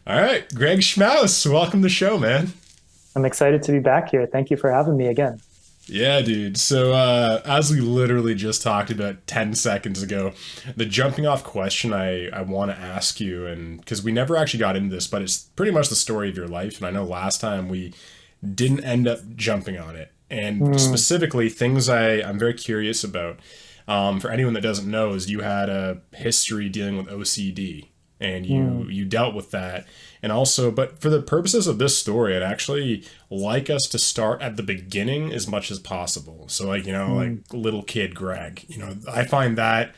All right, Greg Schmaus, welcome to the show, man. I'm excited to be back here. Thank you for having me again. Yeah, dude. So, as we literally just talked about 10 seconds ago, the jumping off question I want to ask you, and because we never actually got into this, but it's pretty much the story of your life. And I know last time we didn't end up jumping on it. And Hmm. specifically, things I'm very curious about. For anyone that doesn't know, is you had a history dealing with OCD, and Hmm. you dealt with that. And also, but for the purposes of this story, I'd actually like us to start at the beginning as much as possible. So, like, like Hmm. little kid Greg, I find that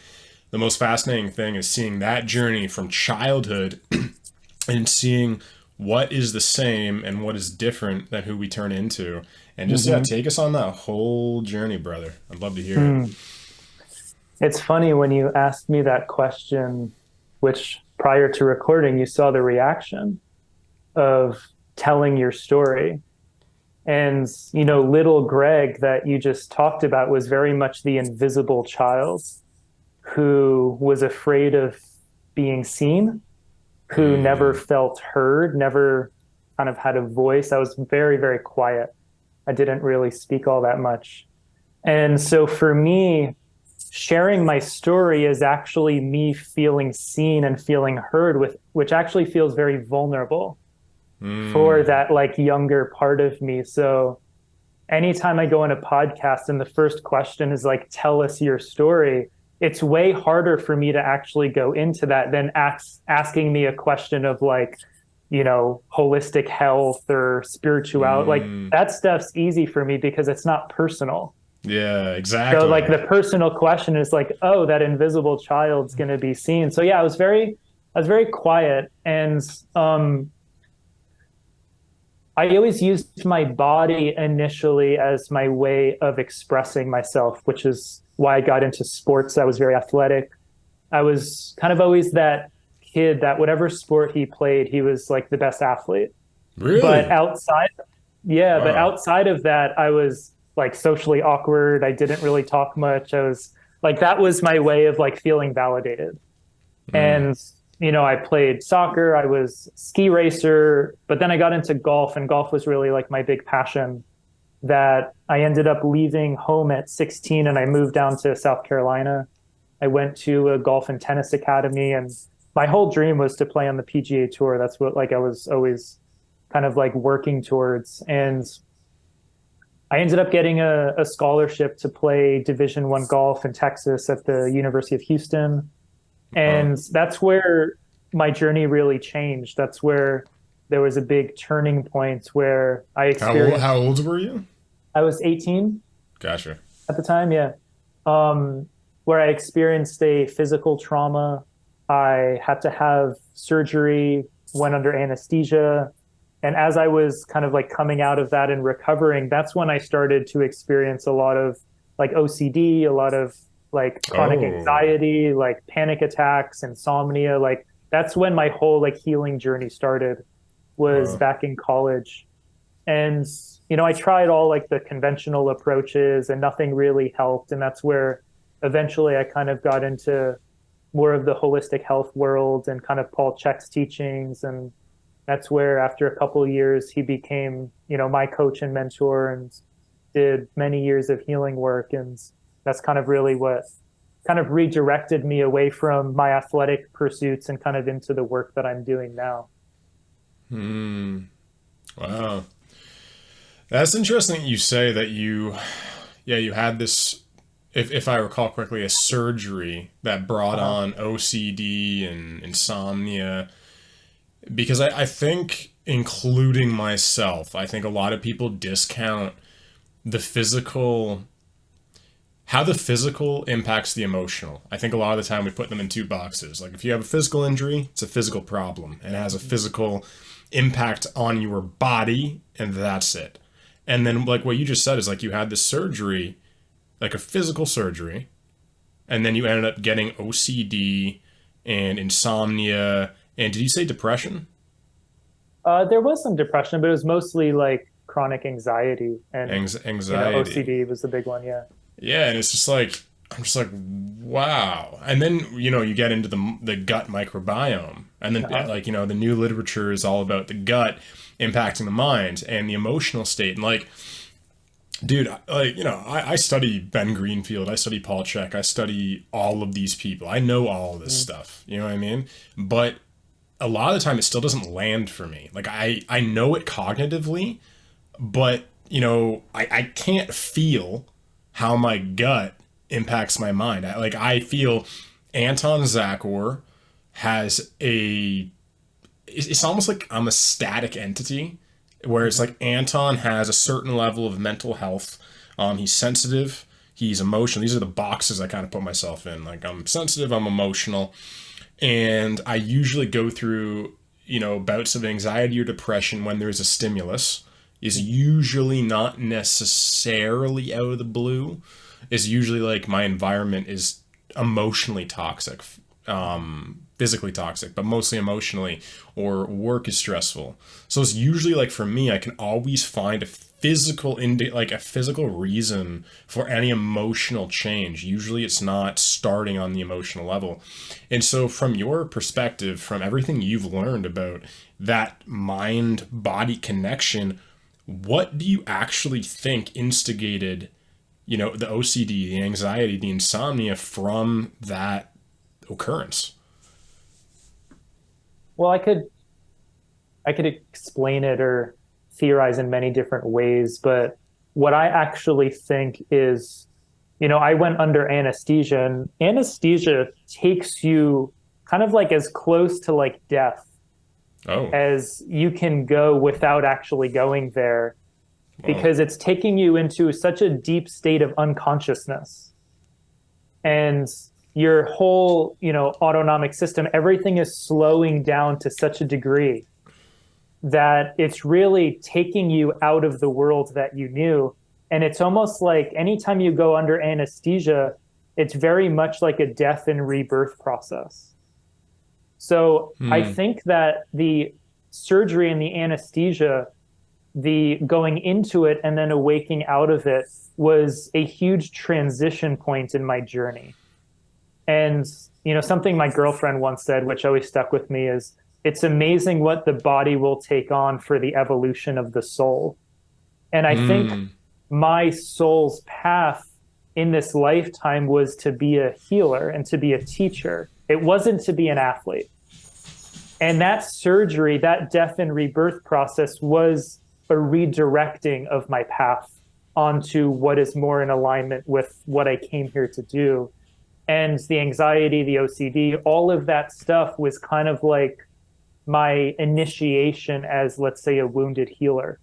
the most fascinating thing is seeing that journey from childhood and seeing what is the same and what is different than who we turn into. And just, yeah, Hmm. take us on that whole journey, brother. I'd love to hear it. Hmm. It's funny when you asked me that question, which prior to recording, you saw the reaction of telling your story. And, little Greg that you just talked about was very much the invisible child who was afraid of being seen, who never Mm, felt heard, never kind of had a voice. I was very, very quiet. I didn't really speak all that much. And so for me, sharing my story is actually me feeling seen and feeling heard with which actually feels very vulnerable for mm. that like younger part of me. So anytime I go on a podcast and the first question is like, tell us your story, it's way harder for me to actually go into that than asking me a question of like, holistic health or spirituality. Like Mm. that stuff's easy for me because it's not personal. Yeah, So like exactly. the personal question is like, oh, that invisible child's going to be seen. So yeah, I was very quiet, and I always used my body initially as my way of expressing myself, which is why I got into sports. I was very athletic. I was kind of always that kid that whatever sport he played, he was like the best athlete. But Really? Wow. outside of that, I was like socially awkward. I didn't really talk much. I was like, that was my way of like feeling validated. Mm. And, I played soccer, I was ski racer, but then I got into golf, and golf was really like my big passion that I ended up leaving home at 16 and I moved down to South Carolina. I went to a golf and tennis academy, and my whole dream was to play on the PGA Tour. That's what like I was always kind of like working towards. And I ended up getting a scholarship to play Division I golf in Texas at the University of Houston. Wow. And that's where my journey really changed. That's where there was a big turning point where I How experienced, old were you? I was 18 Gotcha. at the time, yeah. Where I experienced a physical trauma. I had to have surgery, went under anesthesia. And as I was kind of like coming out of that and recovering, that's when I started to experience a lot of like OCD, a lot of like chronic Oh. anxiety, like panic attacks, insomnia. Like that's when my whole like healing journey started, was Wow. back in college. And, I tried all like the conventional approaches and nothing really helped. And that's where eventually I kind of got into more of the holistic health world and kind of Paul Chek's teachings. And that's where after a couple of years, he became, my coach and mentor, and did many years of healing work. And that's kind of really what kind of redirected me away from my athletic pursuits and kind of into the work that I'm doing now. Hmm. Wow. That's interesting that you say that yeah, you had this, if I recall correctly, a surgery that brought Uh-huh. on OCD and insomnia. Because I think, including myself, I think a lot of people discount the physical how the physical impacts the emotional. I think a lot of the time we put them in two boxes. Like if you have a physical injury, it's a physical problem and it has a physical impact on your body, and that's it. And then like what you just said is like you had this surgery, like a physical surgery, and then you ended up getting OCD and insomnia, and did you say depression? There was some depression, but it was mostly like chronic anxiety, and Anxiety. OCD was the big one. Yeah. Yeah, and it's just like I'm just like wow. And then you get into the gut microbiome, And then like, you know, the new literature is all about the gut impacting the mind and the emotional state. And like, dude, like, you know, I study Ben Greenfield, I study Paul Chek, I study all of these people. I know all of this stuff, you know what I mean? But a lot of the time it still doesn't land for me. Like I know it cognitively, but you know, I can't feel how my gut impacts my mind. I feel Anton Czachor has it's almost like I'm a static entity, where it's like Anton has a certain level of mental health. He's sensitive, he's emotional. These are the boxes I kind of put myself in. Like, I'm sensitive, I'm emotional, and I usually go through, you know, bouts of anxiety or depression when there's a stimulus. Is usually not necessarily out of the blue. Is usually like my environment is emotionally toxic, physically toxic, but mostly emotionally, or work is stressful. So it's usually like, for me, I can always find a physical like a physical reason for any emotional change. Usually it's not starting on the emotional level. And so from your perspective, from everything you've learned about that mind body connection, what do you actually think instigated, you know, the OCD, the anxiety, the insomnia from that occurrence? Well, I could explain it or theorize in many different ways, but what I actually think is, you know, I went under anesthesia, and anesthesia takes you kind of like as close to like death Oh, as you can go without actually going there, wow. because it's taking you into such a deep state of unconsciousness. And your whole, you know, autonomic system, everything is slowing down to such a degree that it's really taking you out of the world that you knew. And it's almost like anytime you go under anesthesia, it's very much like a death and rebirth process. So I think that the surgery and the anesthesia, the going into it and then awaking out of it, was a huge transition point in my journey. And, you know, something my girlfriend once said, which always stuck with me, is it's amazing what the body will take on for the evolution of the soul. And I think my soul's path in this lifetime was to be a healer and to be a teacher. It wasn't to be an athlete. And that surgery, that death and rebirth process, was a redirecting of my path onto what is more in alignment with what I came here to do. And the anxiety, the OCD, all of that stuff was kind of like my initiation as, let's say, a wounded healer.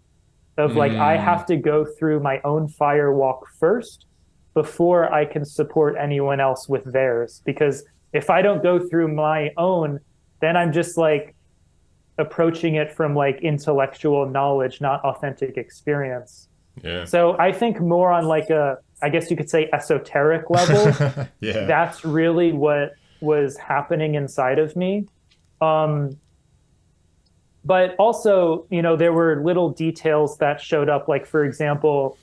Of like, I have to go through my own firewalk first before I can support anyone else with theirs. Because if I don't go through my own, then I'm just like approaching it from like intellectual knowledge, not authentic experience. Yeah. So I think more on like a, I guess you could say, esoteric level. Yeah. That's really what was happening inside of me. But also, you know, there were little details that showed up. Like, for example,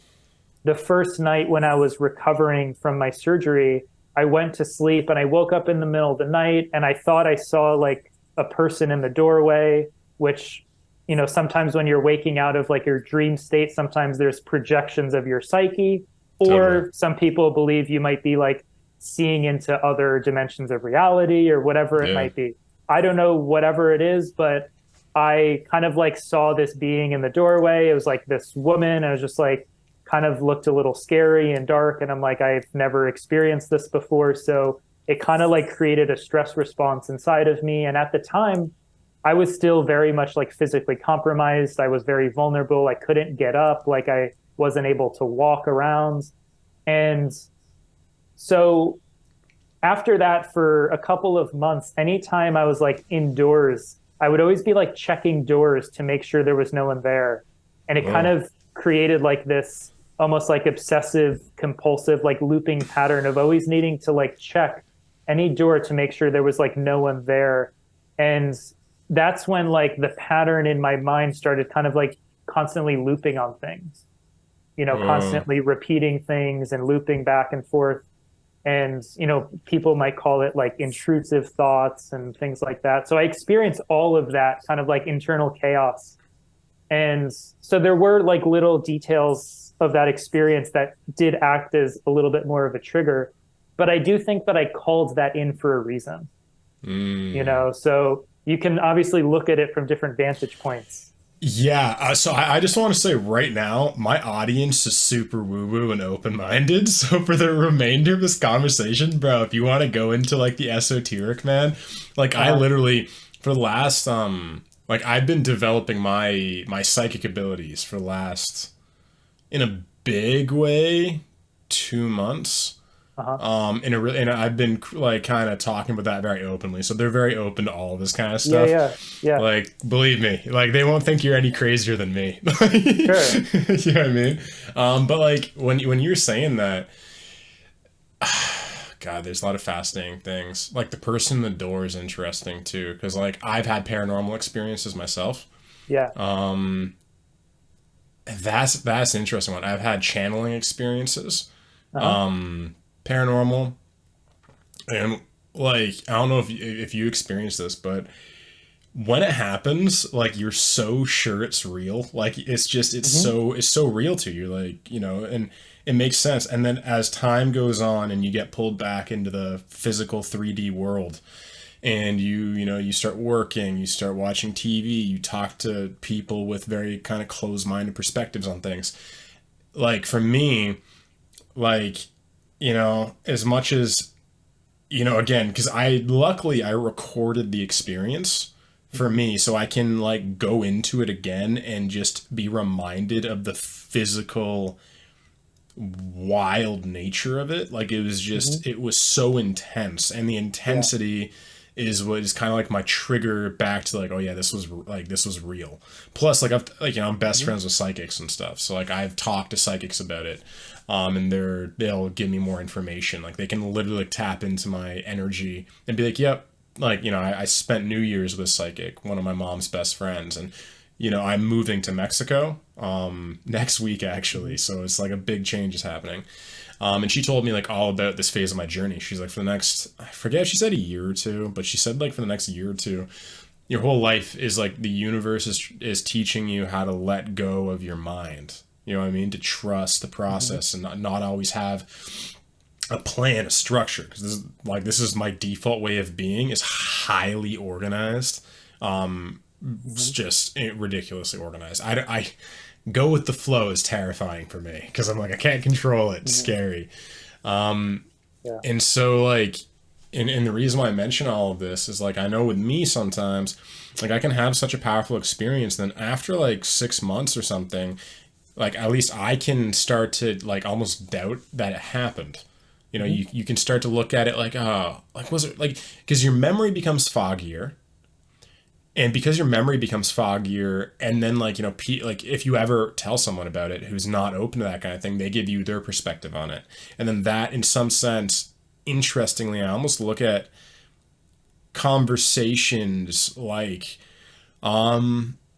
the first night when I was recovering from my surgery, I went to sleep and I woke up in the middle of the night and I thought I saw like a person in the doorway, which, you know, sometimes when you're waking out of like your dream state, sometimes there's projections of your psyche, or Totally. some people believe you might be like seeing into other dimensions of reality or whatever it Yeah. might be. I don't know, whatever it is, but I kind of like saw this being in the doorway. It was like this woman. I was just like, kind of looked a little scary and dark. And I'm like, I've never experienced this before. So it kind of like created a stress response inside of me. And at the time, I was still very much like physically compromised. I was very vulnerable. I couldn't get up. Like, I wasn't able to walk around. And so after that, for a couple of months, anytime I was like indoors, I would always be like checking doors to make sure there was no one there. And it kind Whoa. of created like this almost like obsessive compulsive like looping pattern of always needing to like check any door to make sure there was like no one there. And that's when like the pattern in my mind started kind of like constantly looping on things, you know, Whoa. constantly repeating things and looping back and forth. And, people might call it like intrusive thoughts and things like that. So I experienced all of that kind of like internal chaos. And so there were like little details of that experience that did act as a little bit more of a trigger. But I do think that I called that in for a reason, so you can obviously look at it from different vantage points. Yeah, so I just want to say right now, my audience is super woo-woo and open-minded. So for the remainder of this conversation, bro, if you want to go into like the esoteric, man, like I literally for the last like I've been developing my psychic abilities for the last, in a big way, 2 months. And I've been like kind of talking about that very openly. So they're very open to all this kind of Yeah, stuff. yeah, yeah. Like, believe me, like they won't think you're any crazier than me. Sure. You know what I mean? But like when you're saying that, God, there's a lot of fascinating things. Like the person in the door is interesting too, because like I've had paranormal experiences myself. Yeah. That's an interesting one. I've had channeling experiences. Uh-huh. Paranormal, and like I don't know if you experience this, but when it happens, like you're so sure it's real, like it's so real to you, like and it makes sense. And then as time goes on and you get pulled back into the physical 3D world, and you start working, you start watching TV, you talk to people with very kind of closed-minded perspectives on things. Like for me, like as much as, again, because luckily I recorded the experience for me, so I can like go into it again and just be reminded of the physical wild nature of it. Like it was just, it was so intense, and the intensity is what is kind of like my trigger back to like, oh yeah, this was real. Plus like I'm best friends with psychics and stuff, so like I've talked to psychics about it, and they'll give me more information. Like they can literally tap into my energy and be like, yep, like I spent New Year's with a psychic, one of my mom's best friends, and I'm moving to Mexico next week actually, so it's like a big change is happening. And she told me like all about this phase of my journey. She's like, for the next, I forget if she said a year or two, but she said like for the next year or two, your whole life is like the universe is teaching you how to let go of your mind. You know what I mean? To trust the process and not always have a plan, a structure. Because this is my default way of being, is highly organized. It's just ridiculously organized. I go with the flow is terrifying for me, because I'm like, I can't control it. It's scary. And so like, and the reason why I mention all of this is like, I know with me sometimes, like I can have such a powerful experience, then after like 6 months or something, like at least I can start to like almost doubt that it happened. You can start to look at it like, oh, like was it like, because your memory becomes foggier. And because your memory becomes foggier, and then like, like if you ever tell someone about it who's not open to that kind of thing, they give you their perspective on it. And then that, in some sense, interestingly, I almost look at conversations like, I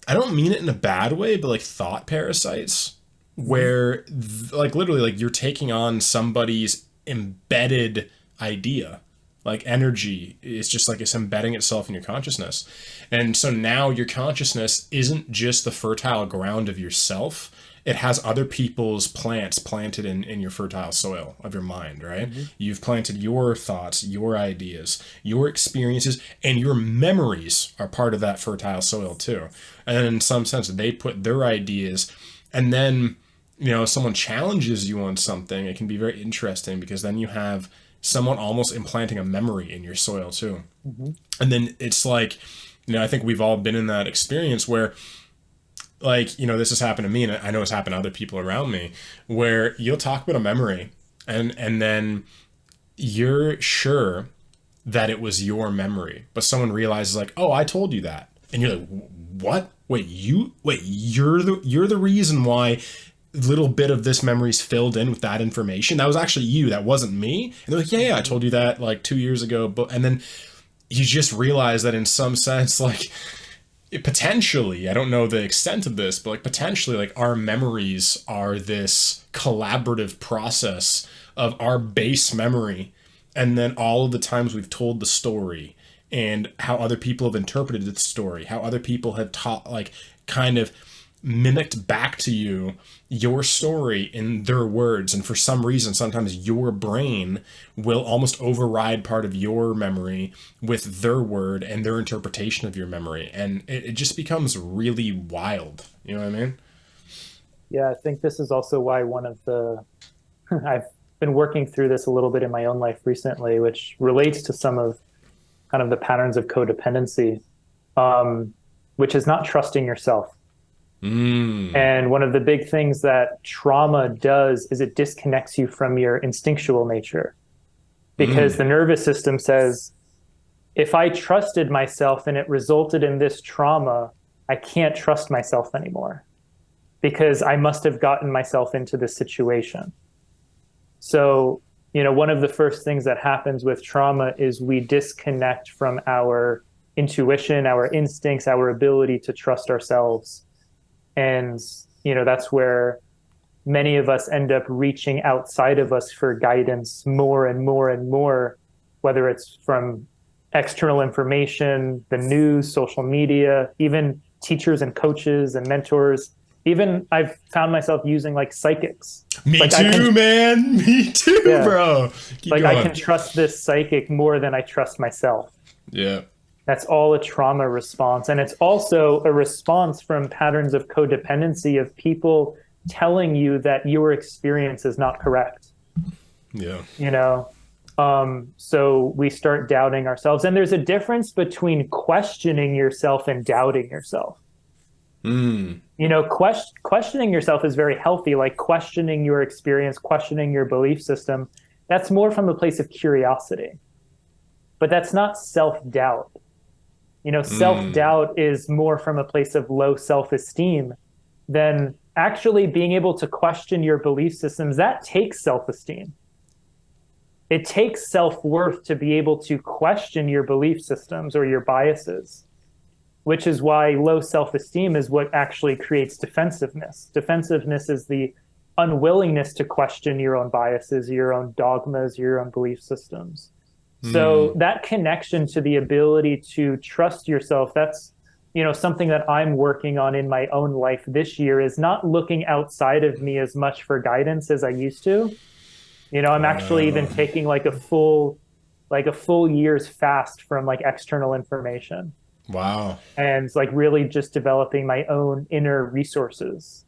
don't mean it in a bad way, but like thought parasites, where like literally like you're taking on somebody's embedded idea. Like energy is just like it's embedding itself in your consciousness. And so now your consciousness isn't just the fertile ground of yourself. It has other people's plants planted in your fertile soil of your mind, right? You've planted your thoughts, your ideas, your experiences, and your memories are part of that fertile soil too. And then in some sense, they put their ideas, and then, someone challenges you on something. It can be very interesting, because then you have someone almost implanting a memory in your soil too. And then it's like, I think we've all been in that experience where like, this has happened to me, and I know it's happened to other people around me, where you'll talk about a memory and then you're sure that it was your memory, but someone realizes like, oh, I told you that. And you're like, what? You're the reason why little bit of this memory's filled in with that information. That was actually you. That wasn't me. And they're like, yeah, I told you that like 2 years ago. But, and then you just realize that in some sense, like potentially, I don't know the extent of this, but like potentially like our memories are this collaborative process of our base memory and then all of the times we've told the story and how other people have interpreted the story, how other people have taught, like, kind of mimicked back to you your story in their words. And for some reason, sometimes your brain will almost override part of your memory with their word and their interpretation of your memory. And it just becomes really wild. You know what I mean? Yeah, I think this is also why one of the I've been working through this a little bit in my own life recently, which relates to some of kind of the patterns of codependency, which is not trusting yourself. And one of the big things that trauma does is it disconnects you from your instinctual nature, because the nervous system says, if I trusted myself and it resulted in this trauma, I can't trust myself anymore because I must have gotten myself into this situation. So, one of the first things that happens with trauma is we disconnect from our intuition, our instincts, our ability to trust ourselves. And, that's where many of us end up reaching outside of us for guidance more and more and more, whether it's from external information, the news, social media, even teachers and coaches and mentors. Even I've found myself using like psychics. Me like too, man. Me too, yeah. Bro. Keep like going. I can trust this psychic more than I trust myself. Yeah. That's all a trauma response. And it's also a response from patterns of codependency of people telling you that your experience is not correct. Yeah. So we start doubting ourselves. And there's a difference between questioning yourself and doubting yourself. Questioning yourself is very healthy, like questioning your experience, questioning your belief system. That's more from a place of curiosity. But that's not self-doubt. Self-doubt is more from a place of low self-esteem than actually being able to question your belief systems. That takes self-esteem. It takes self-worth to be able to question your belief systems or your biases, which is why low self-esteem is what actually creates defensiveness. Defensiveness is the unwillingness to question your own biases, your own dogmas, your own belief systems. So that connection to the ability to trust yourself, that's, something that I'm working on in my own life this year, is not looking outside of me as much for guidance as I used to. I'm actually even taking like a full year's fast from like external information. Wow. And like really just developing my own inner resources.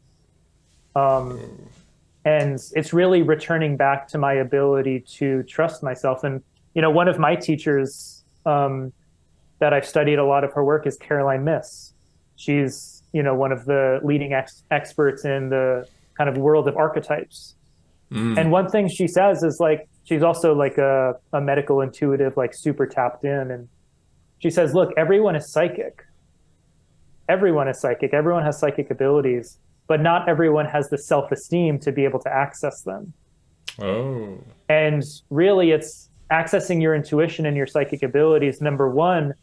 And it's really returning back to my ability to trust myself. And one of my teachers that I've studied a lot of her work is Caroline Myss. She's, one of the leading experts in the kind of world of archetypes. And one thing she says is like, she's also like a medical intuitive, like super tapped in. And she says, look, everyone is psychic. Everyone is psychic. Everyone has psychic abilities, but not everyone has the self-esteem to be able to access them. Oh. And really it's, accessing your intuition and your psychic abilities, number one,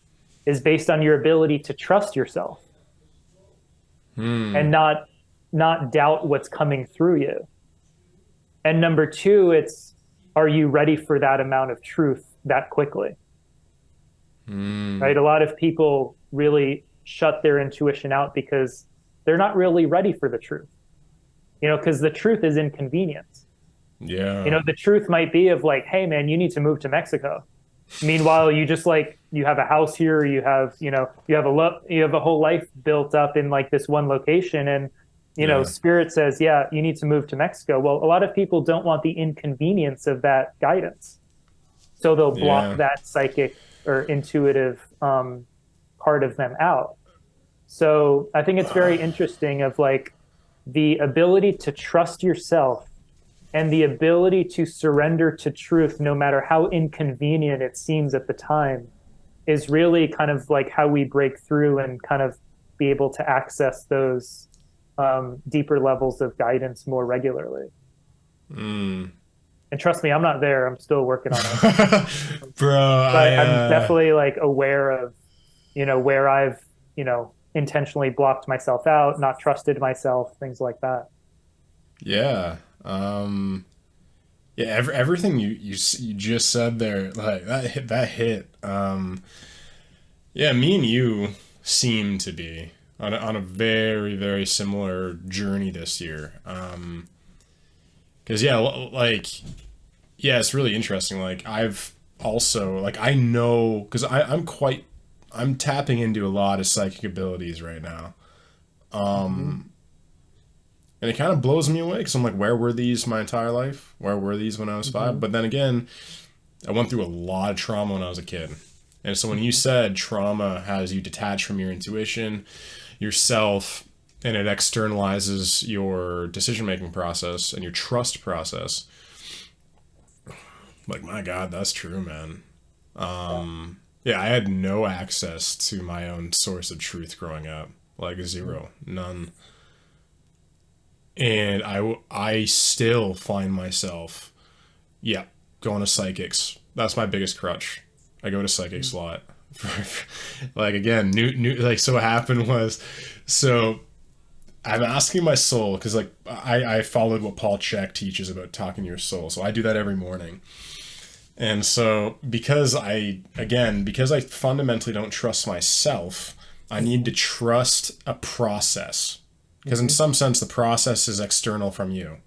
is based on your ability to trust yourself and not doubt what's coming through you. And number two, it's, are you ready for that amount of truth that quickly? Right? A lot of people really shut their intuition out because they're not really ready for the truth, because the truth is inconvenient. Yeah. The truth might be of like, hey man, you need to move to Mexico. Meanwhile, you just like, you have a house here, you have a whole life built up in like this one location. And, Spirit says, yeah, you need to move to Mexico. Well, a lot of people don't want the inconvenience of that guidance. So they'll block that psychic or intuitive part of them out. So I think it's very interesting of like the ability to trust yourself and the ability to surrender to truth, no matter how inconvenient it seems at the time, is really kind of like how we break through and kind of be able to access those deeper levels of guidance more regularly. And trust me, I'm not there. I'm still working on it. Bro, but I'm definitely like aware of, where I've, intentionally blocked myself out, not trusted myself, things like that. Yeah. Yeah, everything you just said there, like that hit. Yeah, me and you seem to be on a very very similar journey this year. Because yeah, like yeah, it's really interesting. Like I've also like I know because I'm tapping into a lot of psychic abilities right now. Hmm. And it kind of blows me away because I'm like, where were these my entire life? Where were these when I was Hmm. five? But then again, I went through a lot of trauma when I was a kid. And so when you Hmm. said trauma has you detached from your intuition, yourself, and it externalizes your decision making process and your trust process, like, my God, that's true, man. Yeah. Yeah, I had no access to my own source of truth growing up. Like, zero, none. And I still find myself, yeah, going to psychics. That's my biggest crutch. I go to psychics a lot. Like again, like so what happened was, so I'm asking my soul because like I followed what Paul Chek teaches about talking to your soul, so I do that every morning. And so because I fundamentally don't trust myself, I need Hmm. to trust a process because in Hmm. some sense the process is external from you.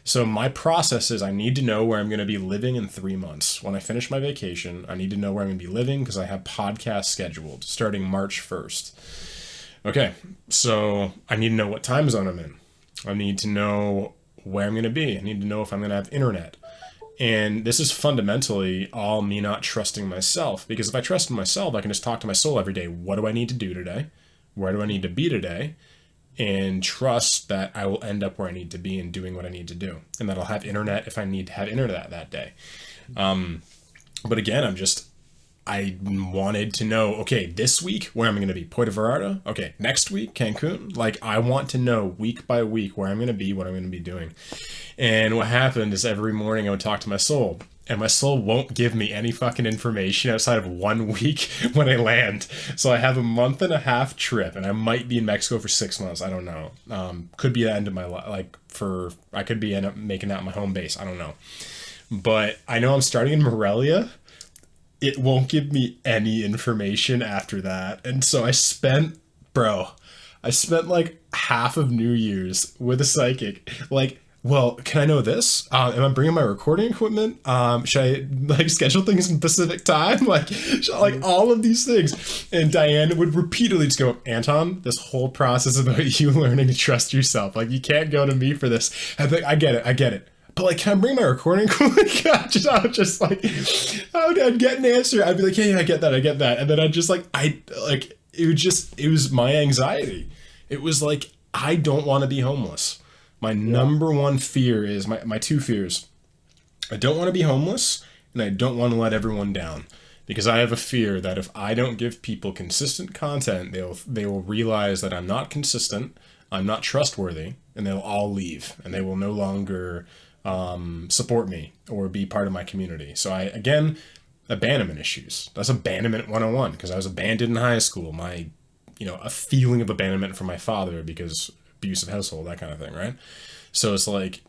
So my process is I need to know where I'm going to be living in 3 months. When I finish my vacation, I need to know where I'm going to be living because I have podcasts scheduled starting March 1st. Okay, so I need to know what time zone I'm in. I need to know where I'm going to be. I need to know if I'm going to have internet. And this is fundamentally all me not trusting myself because if I trust in myself, I can just talk to my soul every day. What do I need to do today? Where do I need to be today? And trust that I will end up where I need to be and doing what I need to do, and that I'll have internet if I need to have internet that day. But again, I wanted to know, okay, this week where am I going to be? Puerto Vallarta? Okay, next week Cancun? Like I want to know week by week where I'm going to be, what I'm going to be doing. And what happened is every morning I would talk to my soul, and my soul won't give me any fucking information outside of 1 week when I land. So I have a month and a half trip, and I might be in Mexico for 6 months. I don't know. Could be the end of my life. Like I could be end up making that my home base. I don't know. But I know I'm starting in Morelia. It won't give me any information after that, and so bro, I spent like half of New Year's with a psychic. Like, well, can I know this? Am I bringing my recording equipment? Should I like schedule things in Pacific time? Like Hmm. all of these things. And Diane would repeatedly just go, Anton, this whole process about you learning to trust yourself. Like, you can't go to me for this. I'd be like, I get it. But like, can I bring my recording equipment? I would just like, I'd get an answer. I'd be like, yeah, I get that. And then I'd just like, it was my anxiety. It was like, I don't want to be homeless. My Yeah. number one fear is my two fears. I don't want to be homeless and I don't want to let everyone down because I have a fear that if I don't give people consistent content, they will realize that I'm not consistent, I'm not trustworthy, and they'll all leave and they will no longer support me or be part of my community. So again, abandonment issues. That's abandonment 101 because I was abandoned in high school. A feeling of abandonment from my father because abusive household, that kind of thing, right? So it's like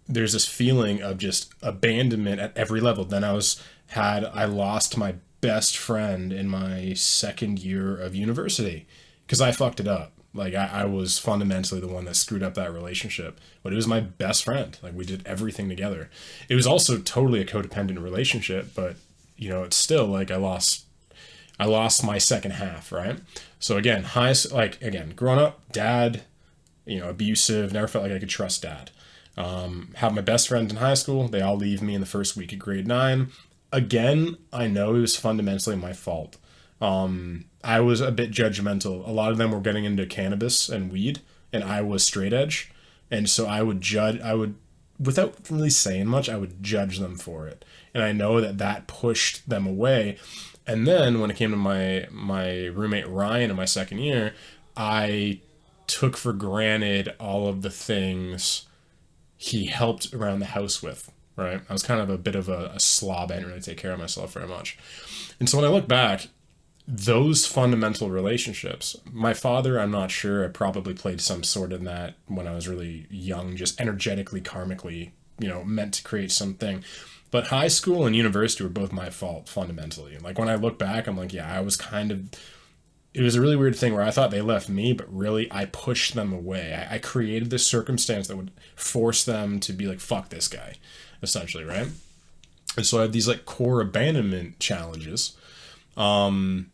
there's this feeling of just abandonment at every level. Then I lost my best friend in my second year of university because I fucked it up. Like I was fundamentally the one that screwed up that relationship, but it was my best friend. Like we did everything together. It was also totally a codependent relationship, but it's still like I lost my second half, right? So again, growing up, dad, abusive, never felt like I could trust dad. Have my best friend in high school. They all leave me in the first week of grade 9. Again, I know it was fundamentally my fault. I was a bit judgmental. A lot of them were getting into cannabis and weed, and I was straight edge. And so without really saying much, I would judge them for it. And I know that pushed them away. And then when it came to my roommate Ryan in my second year, I took for granted all of the things he helped around the house with, right? I was kind of a bit of a slob. I didn't really take care of myself very much. And so when I look back, those fundamental relationships, my father, I'm not sure, I probably played some sort in that when I was really young, just energetically, karmically, meant to create something. But high school and university were both my fault fundamentally. Like when I look back, I'm like, yeah, I was it was a really weird thing where I thought they left me, but really I pushed them away. I created this circumstance that would force them to be like, fuck this guy, essentially, right? And so I have these like core abandonment challenges. And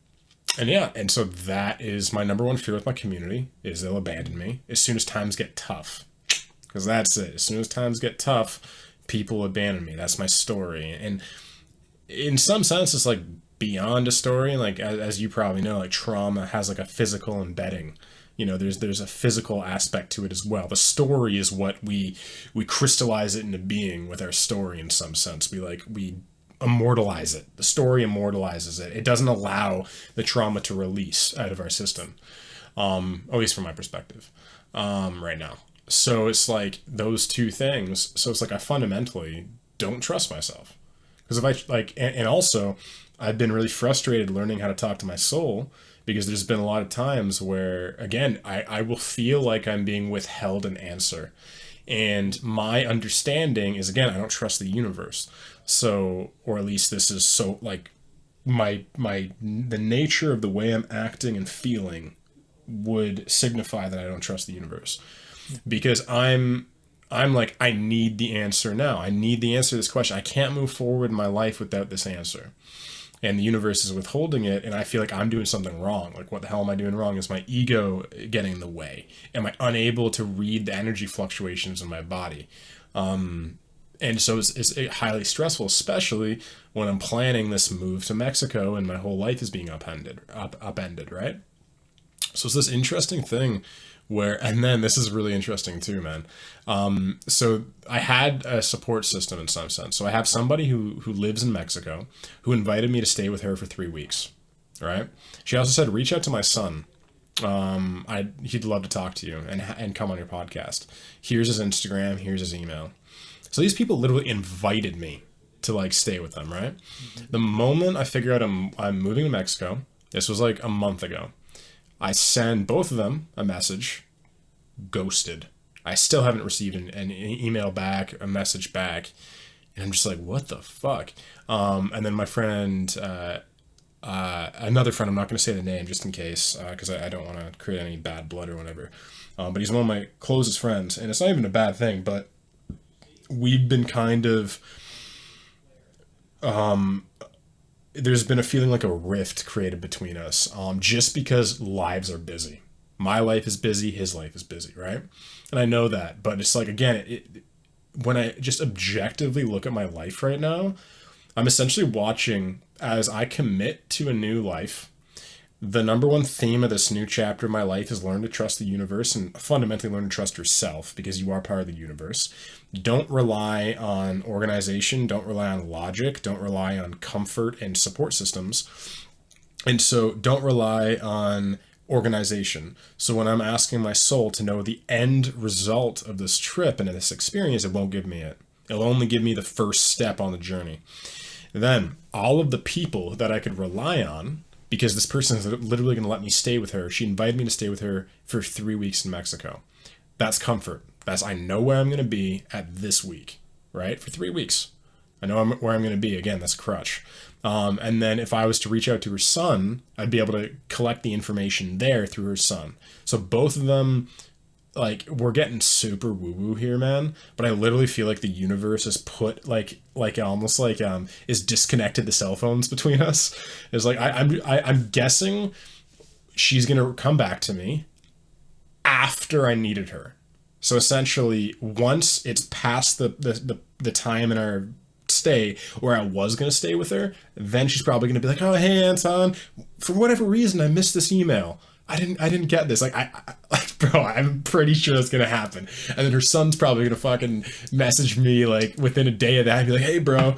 so that is my number one fear with my community, is they'll abandon me as soon as times get tough. Because that's it. As soon as times get tough, people abandon me. That's my story. And in some sense, it's like beyond a story. Like, as you probably know, like trauma has like a physical embedding. There's a physical aspect to it as well. The story is what we crystallize it into being with our story in some sense. We immortalize it. The story immortalizes it. It doesn't allow the trauma to release out of our system, at least from my perspective, right now. So it's like those two things. So it's like I fundamentally don't trust myself, because if I and also I've been really frustrated learning how to talk to my soul, because there's been a lot of times where, again, I will feel like I'm being withheld an answer. And my understanding is, again, I don't trust the universe. So, or at least this is so like the nature of the way I'm acting and feeling would signify that I don't trust the universe, because I'm like, I need the answer now. I need the answer to this question. I can't move forward in my life without this answer. And the universe is withholding it, and I feel like I'm doing something wrong. Like, what the hell am I doing wrong? Is my ego getting in the way? Am I unable to read the energy fluctuations in my body? And so it's highly stressful, especially when I'm planning this move to Mexico and my whole life is being upended, right? So it's this interesting thing where, and then this is really interesting too, man. So I had a support system in some sense. So I have somebody who lives in Mexico who invited me to stay with her for 3 weeks, right? She also said, reach out to my son. He'd love to talk to you and come on your podcast. Here's his Instagram, here's his email. So these people literally invited me to like stay with them, right? The moment I figure out I'm moving to Mexico, this was like a month ago, I send both of them a message, ghosted. I still haven't received an email back, a message back. And I'm just like, what the fuck? And then my friend, another friend, I'm not going to say the name just in case, because I don't want to create any bad blood or whatever. But he's one of my closest friends. And it's not even a bad thing, but we've been kind of... there's been a feeling like a rift created between us, just because lives are busy. My life is busy, his life is busy, right? And I know that, but it's like, again, when I just objectively look at my life right now, I'm essentially watching as I commit to a new life. The number one theme of this new chapter of my life is learn to trust the universe, and fundamentally learn to trust yourself, because you are part of the universe. Don't rely on organization. Don't rely on logic. Don't rely on comfort and support systems. And so don't rely on organization. So when I'm asking my soul to know the end result of this trip and of this experience, it won't give me it. It'll only give me the first step on the journey. Then all of the people that I could rely on, because this person is literally going to let me stay with her. She invited me to stay with her for 3 weeks in Mexico. That's comfort. I know where I'm going to be at this week, right? For 3 weeks. I know where I'm going to be. Again, that's crutch. And then if I was to reach out to her son, I'd be able to collect the information there through her son. So both of them, like, we're getting super woo-woo here, man. But I literally feel like the universe has put like almost like is disconnected the cell phones between us. It's like I'm guessing she's gonna come back to me after I needed her. So essentially, once it's past the time in our stay where I was going to stay with her, then she's probably going to be like, oh, hey, Anton, for whatever reason, I missed this email. I didn't get this. Bro, I'm pretty sure that's going to happen. And then her son's probably going to fucking message me like within a day of that and be like, hey, bro,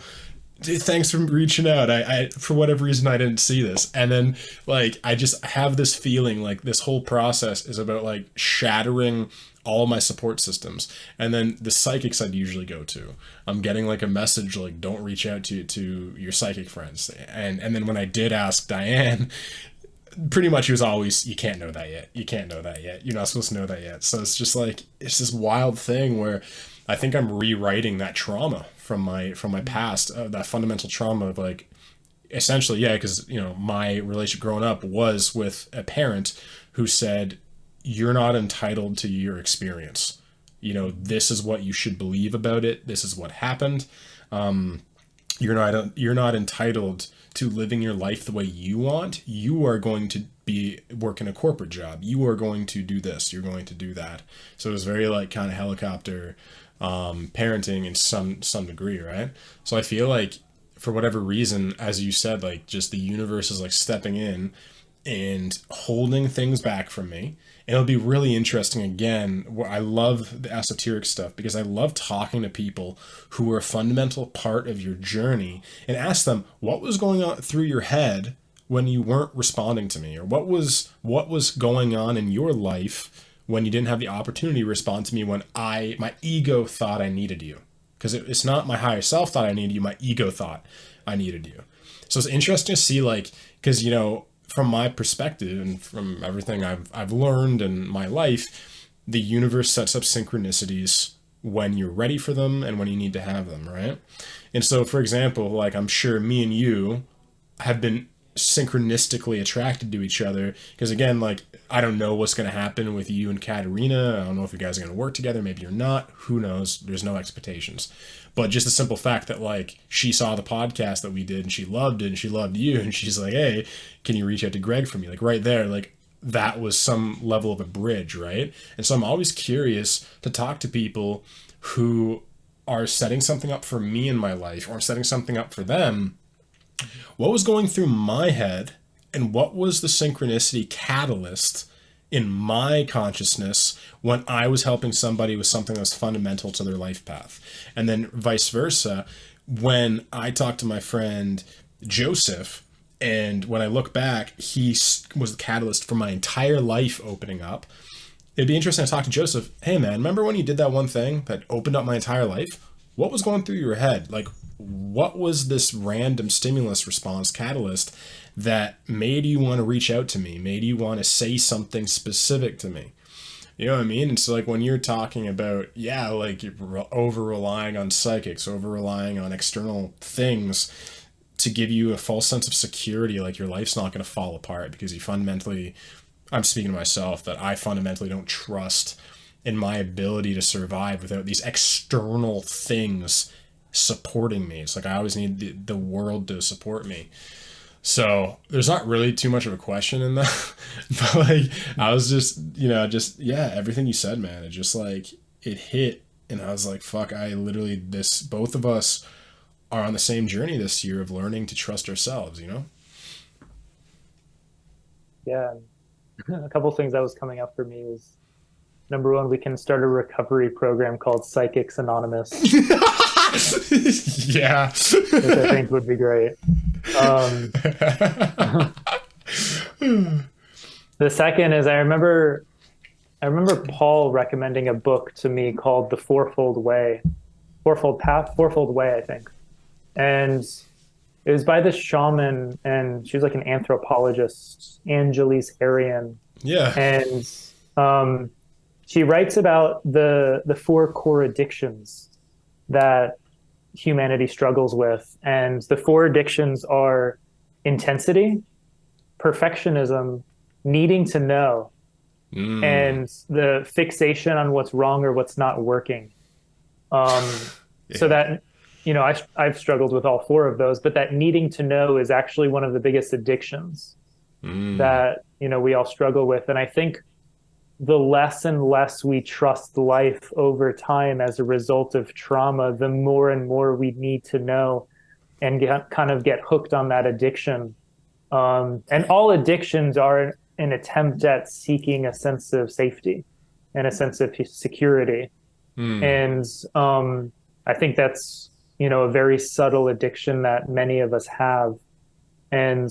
dude, thanks for reaching out. I for whatever reason, I didn't see this. And then like, I just have this feeling like this whole process is about like shattering all my support systems. And then the psychics I'd usually go to, I'm getting like a message like, don't reach out to your psychic friends. And then when I did ask Diane, pretty much it was always, you can't know that yet. You can't know that yet. You're not supposed to know that yet. So it's just like, it's this wild thing where I think I'm rewriting that trauma from my past, that fundamental trauma of like, essentially, yeah, because my relationship growing up was with a parent who said, "You're not entitled to your experience. This is what you should believe about it. This is what happened. You're not entitled to living your life the way you want. You are going to be working a corporate job. You are going to do this. You're going to do that." So it was very like kind of helicopter parenting in some degree, right? So I feel like for whatever reason, as you said, like just the universe is like stepping in and holding things back from me. And it'll be really interesting again. I love the esoteric stuff because I love talking to people who are a fundamental part of your journey and ask them what was going on through your head when you weren't responding to me, or what was going on in your life when you didn't have the opportunity to respond to me when my ego thought I needed you. Because it's not my higher self thought I needed you, my ego thought I needed you. So it's interesting to see, like, because, from my perspective and from everything I've learned in my life, the universe sets up synchronicities when you're ready for them and when you need to have them, right? And so, for example, like I'm sure me and you have been synchronistically attracted to each other because, again, like I don't know what's going to happen with you and Katerina. I don't know if you guys are going to work together. Maybe you're not. Who knows? There's no expectations. But just the simple fact that like she saw the podcast that we did and she loved it and she loved you and she's like, "Hey, can you reach out to Greg for me?" Like right there, like that was some level of a bridge, right? And so I'm always curious to talk to people who are setting something up for me in my life or setting something up for them. What was going through my head and what was the synchronicity catalyst in my consciousness when I was helping somebody with something that was fundamental to their life path? And then vice versa, when I talked to my friend Joseph, and when I look back, he was the catalyst for my entire life opening up. It'd be interesting to talk to Joseph. "Hey man, remember when you did that one thing that opened up my entire life? What was going through your head? Like, what was this random stimulus response catalyst that made you want to reach out to me, made you want to say something specific to me?" You know what I mean? And so like when you're talking about, yeah, like you're over relying on psychics, over relying on external things to give you a false sense of security, like your life's not going to fall apart because you fundamentally, I'm speaking to myself, that I fundamentally don't trust in my ability to survive without these external things supporting me. It's like I always need the world to support me. So there's not really too much of a question in that. But like I was just yeah, everything you said, man, it just like it hit and I was like, fuck, both of us are on the same journey this year of learning to trust ourselves, Yeah. A couple things that was coming up for me is number one, we can start a recovery program called Psychics Anonymous. Yeah. Which I think would be great. The second is I remember Paul recommending a book to me called The Fourfold Way, Fourfold Path, Fourfold Way, I think. And it was by this shaman, and she was like an anthropologist, Angeles Arian. Yeah. And she writes about the four core addictions that humanity struggles with. And the four addictions are intensity, perfectionism, needing to know, and the fixation on what's wrong or what's not working. So that, I've struggled with all four of those, but that needing to know is actually one of the biggest addictions that, we all struggle with. And I think the less and less we trust life over time as a result of trauma, the more and more we need to know and get hooked on that addiction. And all addictions are an attempt at seeking a sense of safety and a sense of security. And I think that's, a very subtle addiction that many of us have. And,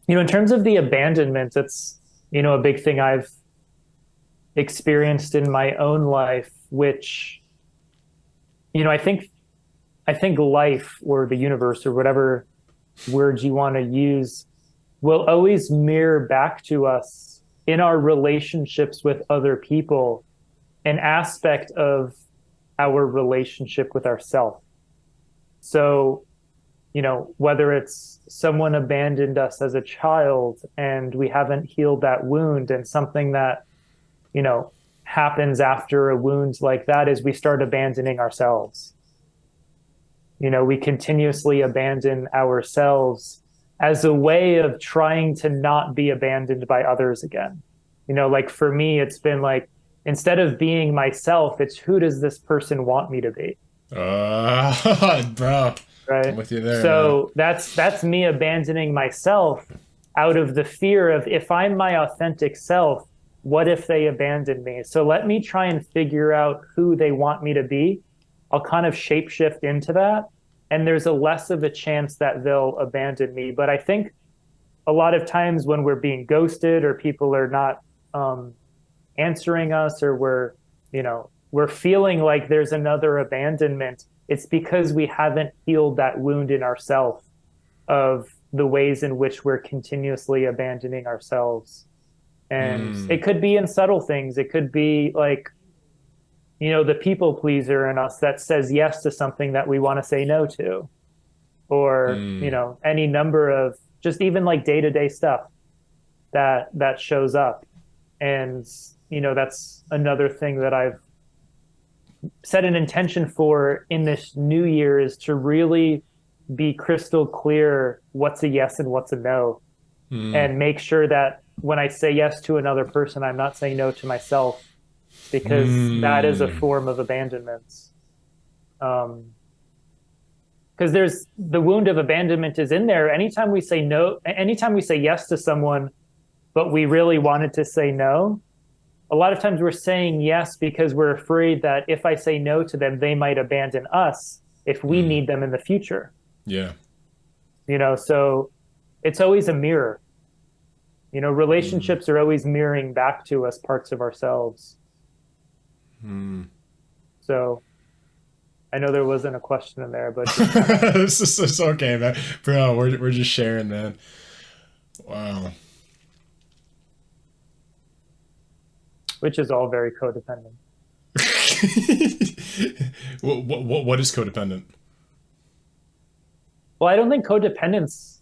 in terms of the abandonment, it's, a big thing I've experienced in my own life, which, I think life or the universe or whatever words you want to use will always mirror back to us in our relationships with other people an aspect of our relationship with ourself. So, whether it's someone abandoned us as a child and we haven't healed that wound, and something that, happens after a wound like that is we start abandoning ourselves. We continuously abandon ourselves as a way of trying to not be abandoned by others again. Like for me, it's been like, instead of being myself, it's who does this person want me to be? Bro, I'm Right. with you there, man. So that's me abandoning myself out of the fear of, if I'm my authentic self, what if they abandon me? So let me try and figure out who they want me to be. I'll kind of shapeshift into that. And there's a less of a chance that they'll abandon me. But I think a lot of times when we're being ghosted, or people are not answering us, or we're feeling like there's another abandonment, it's because we haven't healed that wound in ourselves of the ways in which we're continuously abandoning ourselves. And Mm, it could be in subtle things. It could be like, the people pleaser in us that says yes to something that we want to say no to, or, mm, any number of just even like day-to-day stuff that shows up. And, that's another thing that I've set an intention for in this new year, is to really be crystal clear what's a yes and what's a no, mm, and make sure that when I say yes to another person, I'm not saying no to myself, because that is a mm. form of abandonment. Um, because there's the wound of abandonment is in there. Anytime we say no, anytime we say yes to someone, but we really wanted to say no, a lot of times we're saying yes because we're afraid that if I say no to them, they might abandon us if we need them in the future. Yeah. So it's always a mirror. Mm, Relationships are always mirroring back to us parts of ourselves. mm. So I know there wasn't a question in there, but just kind of, It's okay, man. Bro, we're just sharing, man. Wow. which is all very codependent. What is codependent? Well, I don't think codependence,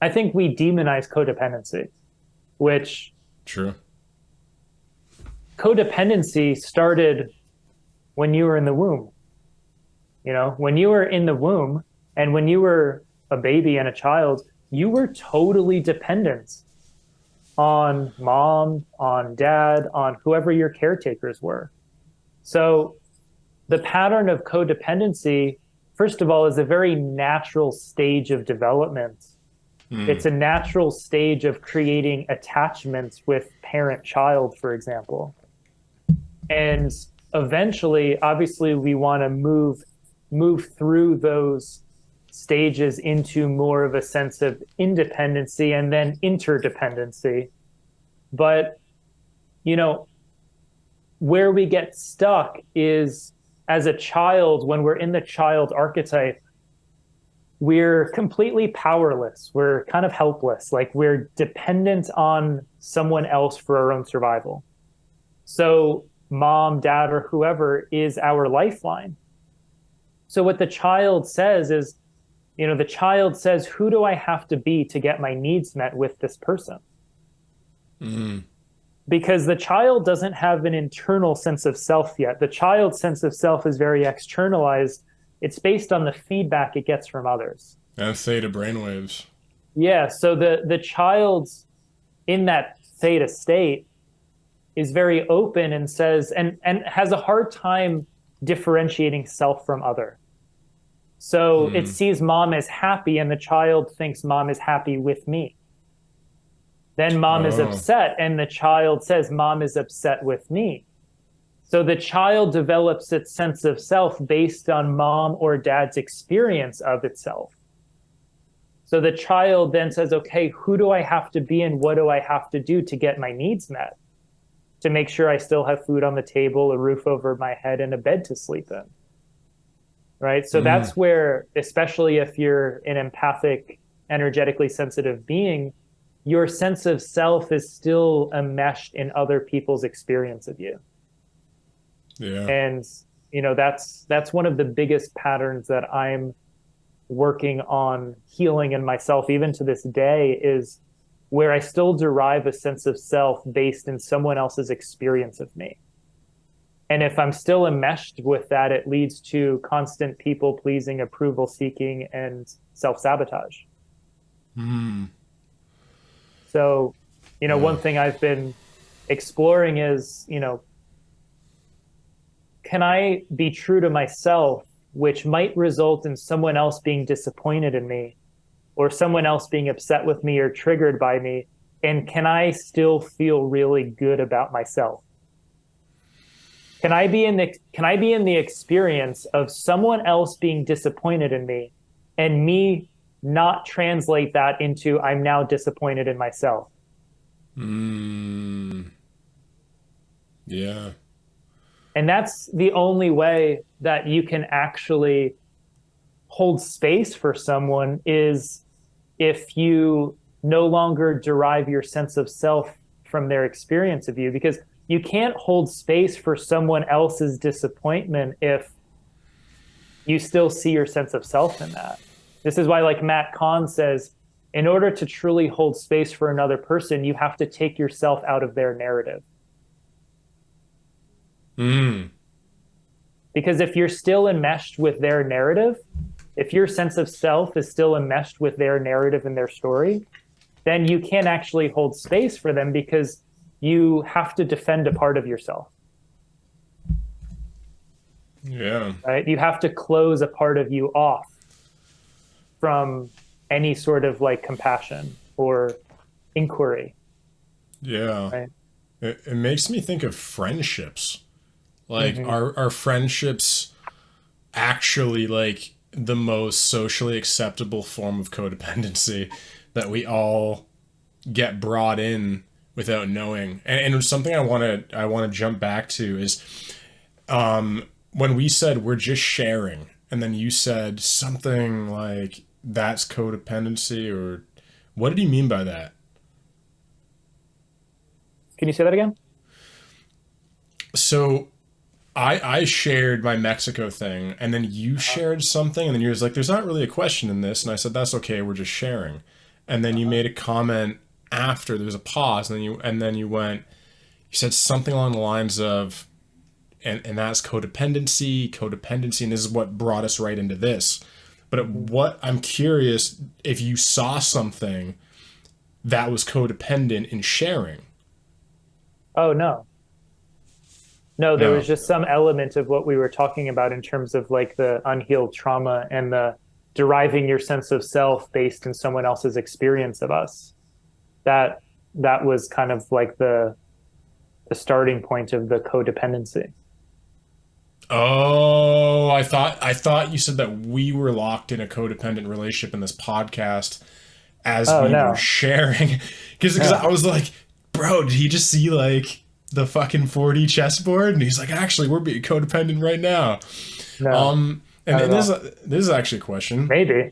I think we demonize codependency, which True. codependency started when you were in the womb. When you were in the womb, and when you were a baby and a child, you were totally dependent on mom, on dad, on whoever your caretakers were. So the pattern of codependency, first of all, is a very natural stage of development. Mm, It's a natural stage of creating attachments with parent child, for example. And eventually, obviously, we want to move through those stages into more of a sense of independency and then interdependency. But, where we get stuck is, as a child, when we're in the child archetype, we're completely powerless. We're kind of helpless. Like, we're dependent on someone else for our own survival. So mom, dad, or whoever is our lifeline. So what the child says is, the child says, who do I have to be to get my needs met with this person? mm. Because the child doesn't have an internal sense of self yet. The child's sense of self is very externalized. It's based on the feedback it gets from others. And theta brainwaves. Yeah, so the child in that theta state is very open and says, and has a hard time differentiating self from other. So it Mm. sees mom as happy, and the child thinks mom is happy with me. Then mom is Oh. upset, and the child says mom is upset with me. So the child develops its sense of self based on mom or dad's experience of itself. So the child then says, okay, who do I have to be and what do I have to do to get my needs met? To make sure I still have food on the table, a roof over my head, and a bed to sleep in. Right. So Mm. that's where, especially if you're an empathic, energetically sensitive being, your sense of self is still enmeshed in other people's experience of you. Yeah. And that's one of the biggest patterns that I'm working on healing in myself, even to this day, is where I still derive a sense of self based in someone else's experience of me. And if I'm still enmeshed with that, it leads to constant people pleasing, approval seeking, and self sabotage. Mm. So, one Yeah. thing I've been exploring is, can I be true to myself, which might result in someone else being disappointed in me or someone else being upset with me or triggered by me? And can I still feel really good about myself? Can I be in the experience of someone else being disappointed in me and me not translate that into I'm now disappointed in myself? Mm. Yeah. And that's the only way that you can actually hold space for someone, is if you no longer derive your sense of self from their experience of you, because you can't hold space for someone else's disappointment if you still see your sense of self in that. This is why, like Matt Kahn says, in order to truly hold space for another person, you have to take yourself out of their narrative. Mm. Because if you're still enmeshed with their narrative, if your sense of self is still enmeshed with their narrative and their story, then you can't actually hold space for them, because you have to defend a part of yourself, Yeah. right? You have to close a part of you off from any sort of like compassion or inquiry, Yeah. right? It makes me think of friendships. Like, Mm-hmm. are friendships actually like the most socially acceptable form of codependency that we all get brought in without knowing? And something I want to jump back to is when we said we're just sharing, and then you said something like that's codependency, or what did he mean by that? Can you say that again? So I shared my Mexico thing, and then you Uh-huh. shared something, and then you was like, "There's not really a question in this," and I said, "That's okay, we're just sharing." And then you Uh-huh. made a comment after there was a pause, and then you went, you said something along the lines of, and that's codependency, and this is what brought us right into this. But Mm-hmm. what I'm curious if you saw something that was codependent in sharing. Oh, no. No, there No. was just some element of what we were talking about in terms of like the unhealed trauma and the deriving your sense of self based in someone else's experience of us. That that was kind of like the starting point of the codependency. Oh, I thought you said that we were locked in a codependent relationship in this podcast as Oh, we were no. sharing, because I No. was like, bro, did he just see like the fucking 4D chessboard? And he's like, actually, we're being codependent right now. No. And, Not at and this all. this is actually a question. Maybe.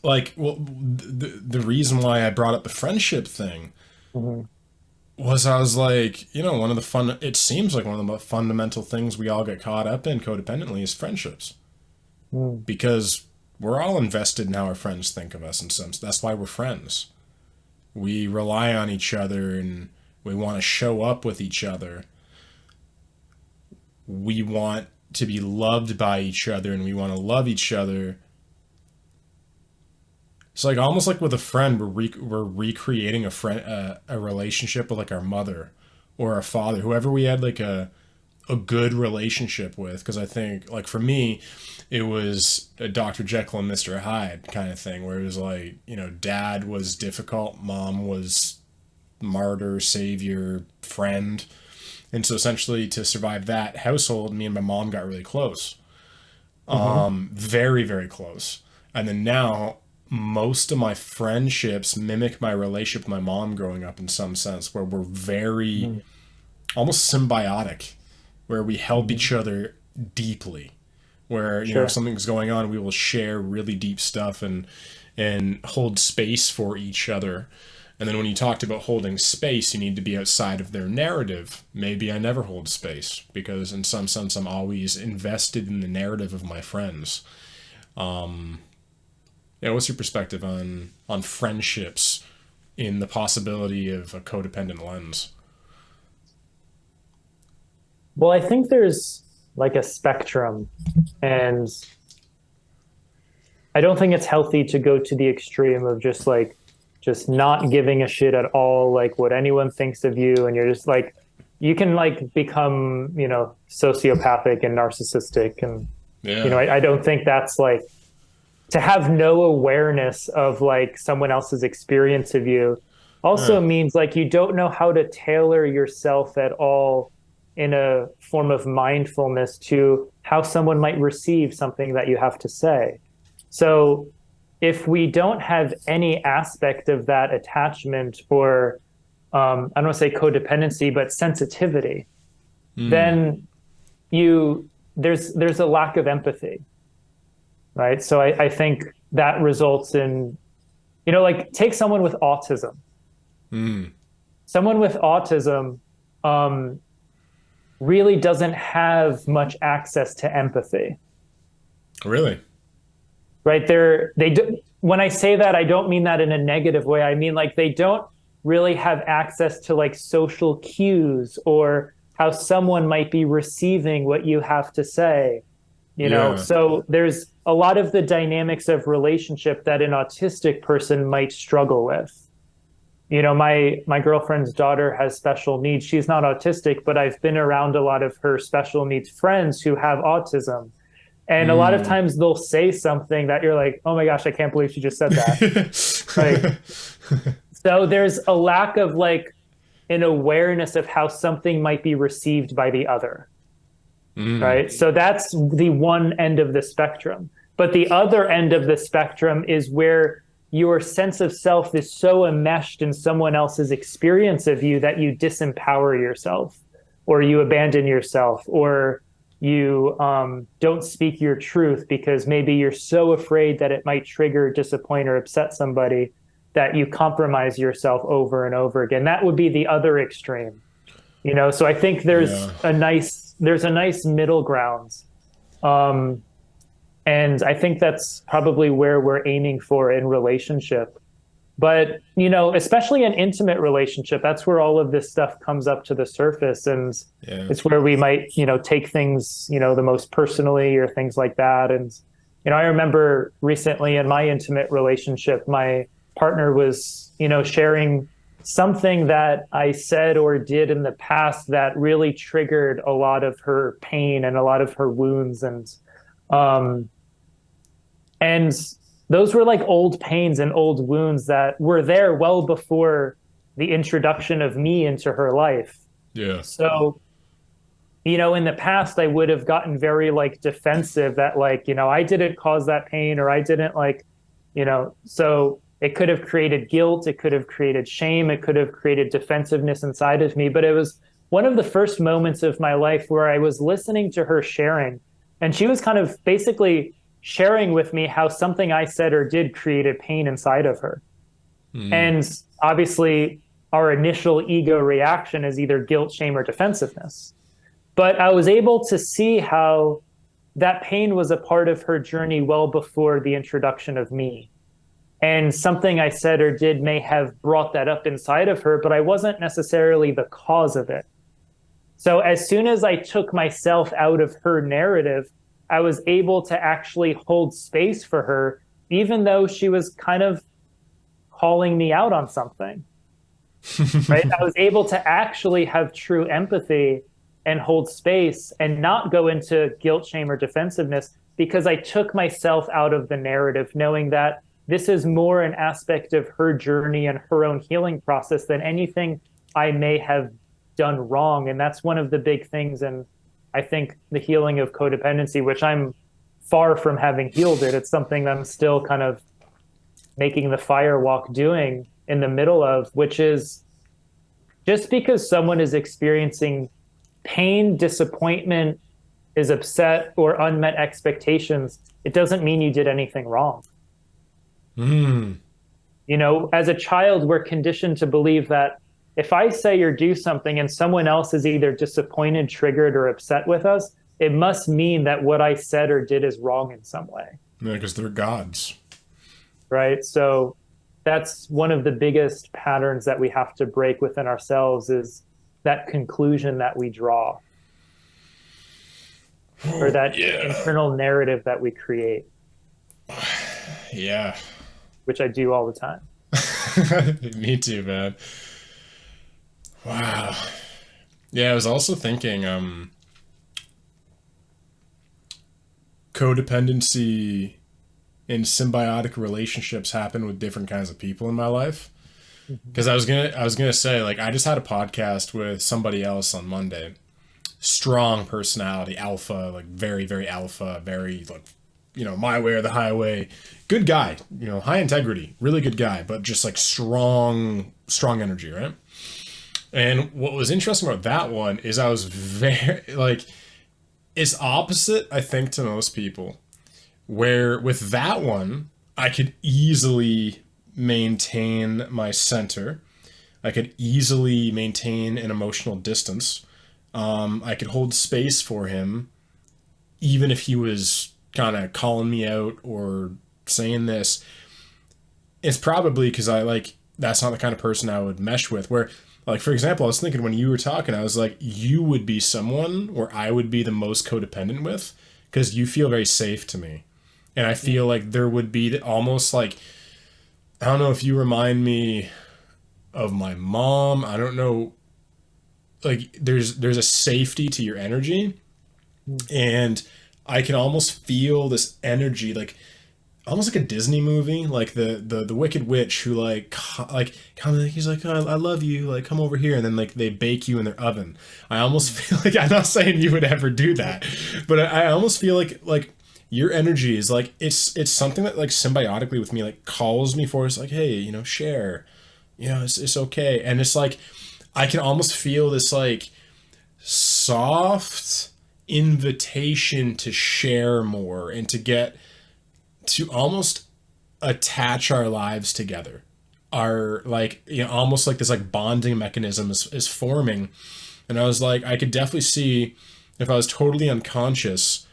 Like, well, the reason why I brought up the friendship thing Mhm. was I was like, one of the fun. It seems like one of the fundamental things we all get caught up in codependently is friendships, Mm. because we're all invested in how our friends think of us, and some that's why we're friends. We rely on each other, and we want to show up with each other. We want to be loved by each other, and we want to love each other. It's like almost like with a friend, we're recreating a relationship with like our mother or our father, whoever we had like a good relationship with. Because I think, like, for me, it was a Dr. Jekyll and Mr. Hyde kind of thing, where it was like, dad was difficult, mom was martyr, savior, friend. And so essentially, to survive that household, me and my mom got really close. Mhm. Very, very close. And then now, most of my friendships mimic my relationship with my mom growing up in some sense, where we're very Mhm. almost symbiotic, where we help Mhm. each other deeply, where if Sure. something's going on, we will share really deep stuff and hold space for each other. And then when you talked about holding space, you need to be outside of their narrative. Maybe I never hold space because in some sense I'm always invested in the narrative of my friends. Yeah, what's your perspective on friendships in the possibility of a codependent lens? Well, I think there's like a spectrum, and I don't think it's healthy to go to the extreme of just not giving a shit at all, like what anyone thinks of you. And you're just like, you can like become, sociopathic and narcissistic. And, Yeah. I don't think that's like to have no awareness of like someone else's experience of you also Huh. means like you don't know how to tailor yourself at all in a form of mindfulness to how someone might receive something that you have to say. So if we don't have any aspect of that attachment or I don't want to say codependency, but sensitivity, Mm. then there's a lack of empathy, right? So I think that results in, like take someone with autism. Mm. Someone with autism um, really doesn't have much access to empathy, Really? right? They do, when I say that, I don't mean that in a negative way. I mean like they don't really have access to like social cues or how someone might be receiving what you have to say. Yeah. So there's a lot of the dynamics of relationship that an autistic person might struggle with. My girlfriend's daughter has special needs. She's not autistic, but I've been around a lot of her special needs friends who have autism. And a lot of Mm. times they'll say something that you're like, oh my gosh, I can't believe she just said that. Like, so there's a lack of like an awareness of how something might be received by the other. Mm. Right? So that's the one end of the spectrum. But the other end of the spectrum is where your sense of self is so enmeshed in someone else's experience of you that you disempower yourself, or you abandon yourself, or you don't speak your truth because maybe you're so afraid that it might trigger, disappoint, or upset somebody that you compromise yourself over and over again. That would be the other extreme. So I think Yeah. there's a nice middle ground. Um, and I think that's probably where we're aiming for in relationship. But, especially an intimate relationship, that's where all of this stuff comes up to the surface. And Yeah. it's where we might, take things, the most personally or things like that. And, I remember recently in my intimate relationship, my partner was, sharing something that I said or did in the past that really triggered a lot of her pain and a lot of her wounds. Um, and those were like old pains and old wounds that were there well before the introduction of me into her life. Yeah. So, in the past, I would have gotten very like defensive that like, I didn't cause that pain or I didn't like, so it could have created guilt. It could have created shame. It could have created defensiveness inside of me. But it was one of the first moments of my life where I was listening to her sharing, and she was kind of basically sharing with me how something I said or did created pain inside of her. Mm. And obviously, our initial ego reaction is either guilt, shame, or defensiveness. But I was able to see how that pain was a part of her journey well before the introduction of me. And something I said or did may have brought that up inside of her, but I wasn't necessarily the cause of it. So as soon as I took myself out of her narrative, I was able to actually hold space for her, even though she was kind of calling me out on something, right? I was able to actually have true empathy and hold space and not go into guilt, shame, or defensiveness because I took myself out of the narrative, knowing that this is more an aspect of her journey and her own healing process than anything I may have done wrong. And that's one of the big things. And I think the healing of codependency, which I'm far from having healed it, it's something I'm still kind of making the fire walk doing in the middle of, which is just because someone is experiencing pain, disappointment, is upset, or unmet expectations, it doesn't mean you did anything wrong. Mm. You know, as a child, we're conditioned to believe that if I say or do something and someone else is either disappointed, triggered, or upset with us, it must mean that what I said or did is wrong in some way. Yeah, because they're gods. Right? So that's one of the biggest patterns that we have to break within ourselves is that conclusion that we draw or Oh, that yeah. internal narrative that we create, Yeah. which I do all the time. Me too, man. Wow. Yeah, I was also thinking, codependency and symbiotic relationships happen with different kinds of people in my life. Mhm. Because I was gonna say, like, I just had a podcast with somebody else on Monday. Strong personality, alpha, like very, very alpha, very like, my way or the highway. Good guy, high integrity, really good guy, but just like strong, strong energy, right? And what was interesting about that one is I was very like, it's opposite, I think, to most people. Where with that one, I could easily maintain my center. I could easily maintain an emotional distance. I could hold space for him, even if he was kind of calling me out or saying this. It's probably because I like that's not the kind of person I would mesh with. Where, like, for example, I was thinking when you were talking, I was like, you would be someone where I would be the most codependent with because you feel very safe to me. And I feel like there would be almost like, I don't know if you remind me of my mom. I don't know, like there's a safety to your energy, and I can almost feel this energy like almost like a Disney movie, like the Wicked Witch who like come he's like, I love you, like come over here, and then like they bake you in their oven. I almost feel like, I'm not saying you would ever do that, but I almost feel like your energy is like it's something that like symbiotically with me like calls me for. It's like, hey, share, it's okay, and it's like I can almost feel this like soft invitation to share more and to get to almost attach our lives together. Our like almost like this like bonding mechanism is forming. And I was like, I could definitely see if I was totally unconscious,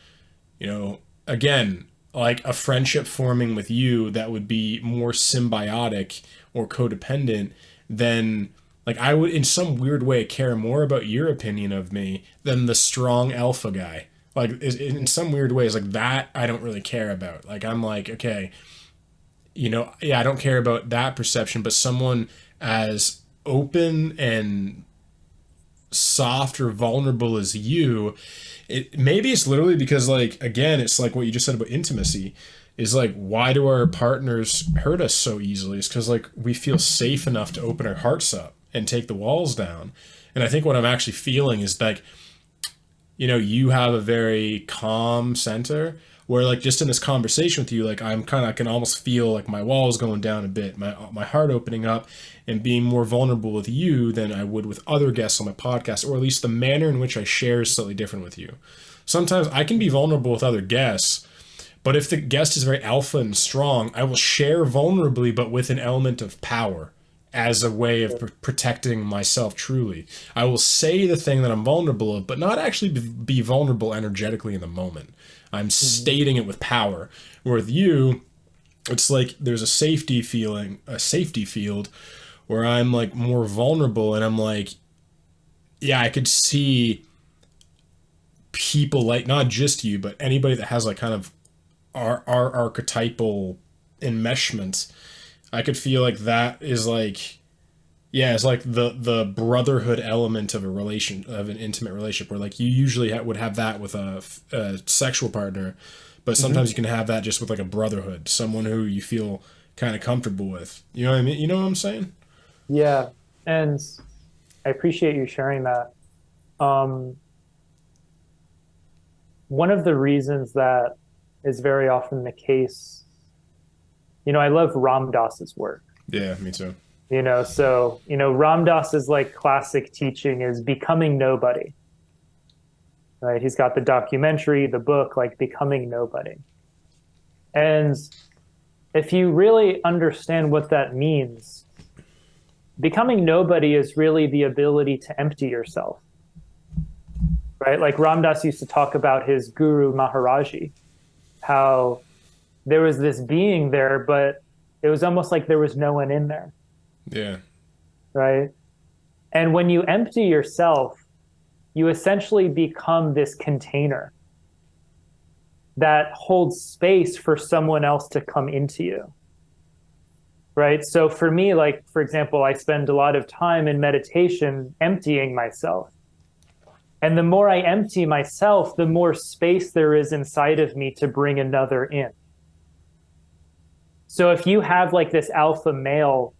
again, like a friendship forming with you that would be more symbiotic or codependent than like I would in some weird way care more about your opinion of me than the strong alpha guy. Like in some weird ways, like that I don't really care about. Like I'm like, okay, yeah, I don't care about that perception, but someone as open and soft or vulnerable as you, maybe it's literally because like again, it's like what you just said about intimacy is like why do our partners hurt us so easily? It's because like we feel safe enough to open our hearts up and take the walls down. And I think what I'm actually feeling is like you have a very calm center where like just in this conversation with you, like I can almost feel like my walls going down a bit, my heart opening up and being more vulnerable with you than I would with other guests on my podcast, or at least the manner in which I share is slightly different with you. Sometimes I can be vulnerable with other guests, but if the guest is very alpha and strong, I will share vulnerably, but with an element of power as a way of protecting myself truly. I will say the thing that I'm vulnerable of, but not actually be vulnerable energetically in the moment. I'm stating it with power. Where with you, it's like there's a safety feeling, a safety field where I'm like more vulnerable and I'm like, yeah, I could see people like not just you, but anybody that has like kind of our archetypal enmeshment. I could feel like that is like, yeah, it's like the brotherhood element of an intimate relationship where like you usually would have that with a sexual partner, but sometimes Mhm. you can have that just with like a brotherhood, someone who you feel kind of comfortable with. You know what I mean? You know what I'm saying? Yeah. And I appreciate you sharing that. Um, One of the reasons that is very often the case, I love Ram Dass's work. Yeah, me too. Ram Dass's like classic teaching is becoming nobody, right? He's got the documentary, the book, like Becoming Nobody. And if you really understand what that means, becoming nobody is really the ability to empty yourself, right? Like Ram Dass used to talk about his guru Maharaji, how there was this being there, but it was almost like there was no one in there, Yeah. right? And when you empty yourself, you essentially become this container that holds space for someone else to come into you, right? So for me, like, for example, I spend a lot of time in meditation emptying myself. And the more I empty myself, the more space there is inside of me to bring another in. So if you have like this alpha male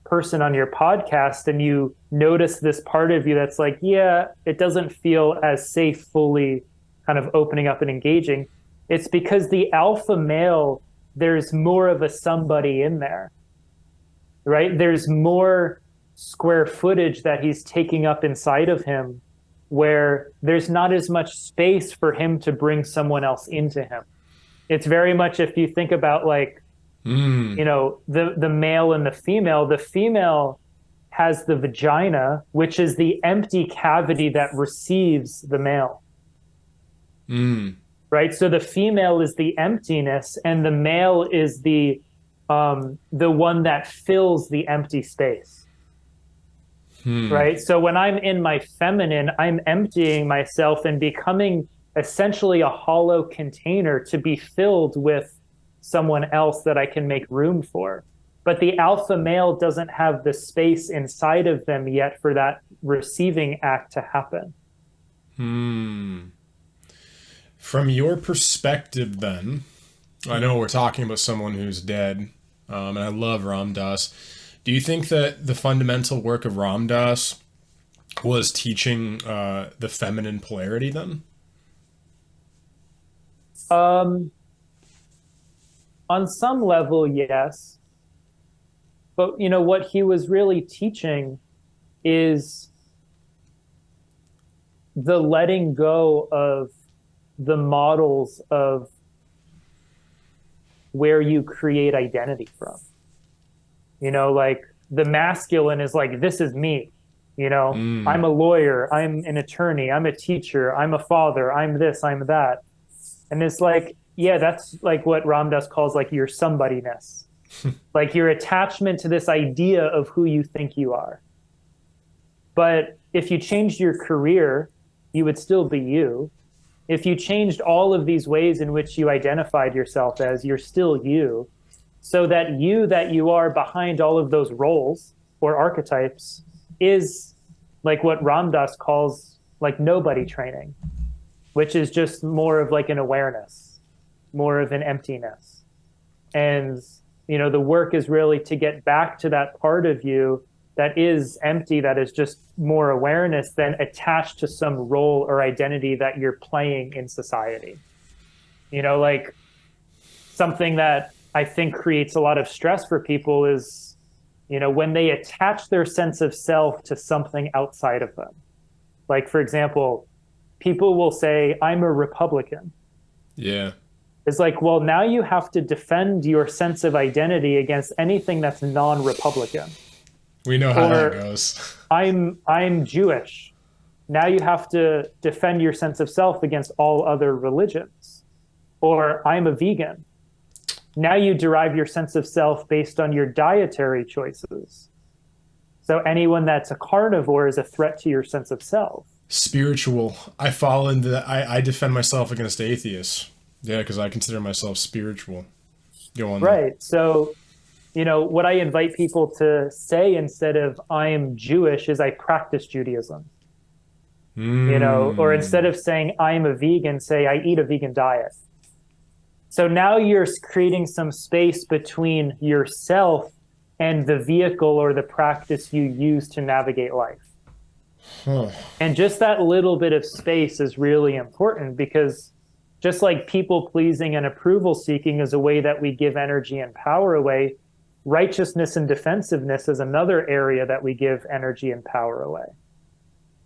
person on your podcast and you notice this part of you that's like, yeah, it doesn't feel as safe fully kind of opening up and engaging, it's because the alpha male, there's more of a somebody in there, right? There's more square footage that he's taking up inside of him where there's not as much space for him to bring someone else into him. It's very much, if you think about like, you know, the male and the female has the vagina, which is the empty cavity that receives the male. Right? So the female is the emptiness and the male is the one that fills the empty space. Right? So when I'm in my feminine, I'm emptying myself and becoming essentially a hollow container to be filled with someone else that I can make room for. But the alpha male doesn't have the space inside of them yet for that receiving act to happen. From your perspective, then, I know we're talking about someone who's dead, and I love Ram Dass. Do you think that the fundamental work of Ram Dass was teaching the feminine polarity then? On some level, yes. But, you know, what he was really teaching is the letting go of the models of where you create identity from. You know, like the masculine is like, this is me. You know, I'm a lawyer, I'm an attorney, I'm a teacher, I'm a father, I'm this, I'm that. And it's like, yeah, that's like what Ram Dass calls like your somebodyness, like your attachment to this idea of who you think you are. But if you changed your career, you would still be you. If you changed all of these ways in which you identified yourself as, you're still you. So that you are behind all of those roles or archetypes is like what Ram Dass calls like nobody training, which is just more of like an awareness, more of an emptiness. And, you know, the work is really to get back to that part of you that is empty, that is just more awareness than attached to some role or identity that you're playing in society. You know, like something that I think creates a lot of stress for people is, you know, when they attach their sense of self to something outside of them. Like, for example, people will say, I'm a Republican. Yeah. It's like, well, now you have to defend your sense of identity against anything that's non-Republican. We know how that goes. I'm Jewish. Now you have to defend your sense of self against all other religions. Or I'm a vegan. Now you derive your sense of self based on your dietary choices. So anyone that's a carnivore is a threat to your sense of self. Spiritual. I fall into that. I defend myself against atheists. Yeah, because I consider myself spiritual. Go on. Right. Then. So, you know, what I invite people to say instead of I'm Jewish is I practice Judaism. You know, or instead of saying I'm a vegan, say I eat a vegan diet. So now you're creating some space between yourself and the vehicle or the practice you use to navigate life. And just that little bit of space is really important, because just like people pleasing and approval seeking is a way that we give energy and power away, righteousness and defensiveness is another area that we give energy and power away.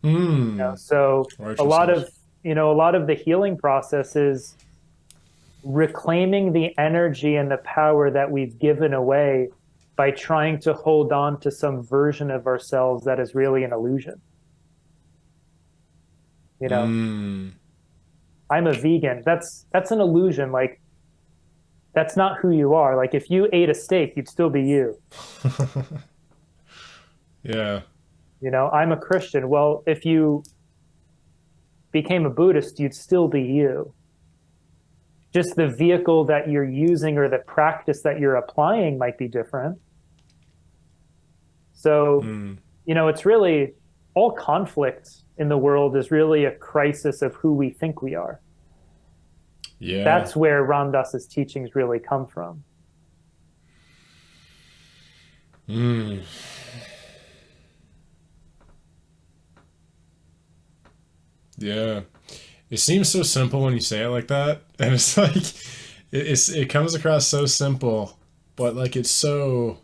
You know, so a lot of the healing process is reclaiming the energy and the power that we've given away by trying to hold on to some version of ourselves that is really an illusion. You know, Mm. I'm a vegan. That's an illusion. Like, that's not who you are. Like, if you ate a steak, you'd still be you. Yeah. You know, I'm a Christian. Well, if you became a Buddhist, you'd still be you. Just the vehicle that you're using or the practice that you're applying might be different. So, Mm. you know, it's really all conflict in the world is really a crisis of who we think we are. Yeah. That's where Ram Dass's teachings really come from. Mm. Yeah. It seems so simple when you say it like that, and it's like it comes across so simple, but like it's so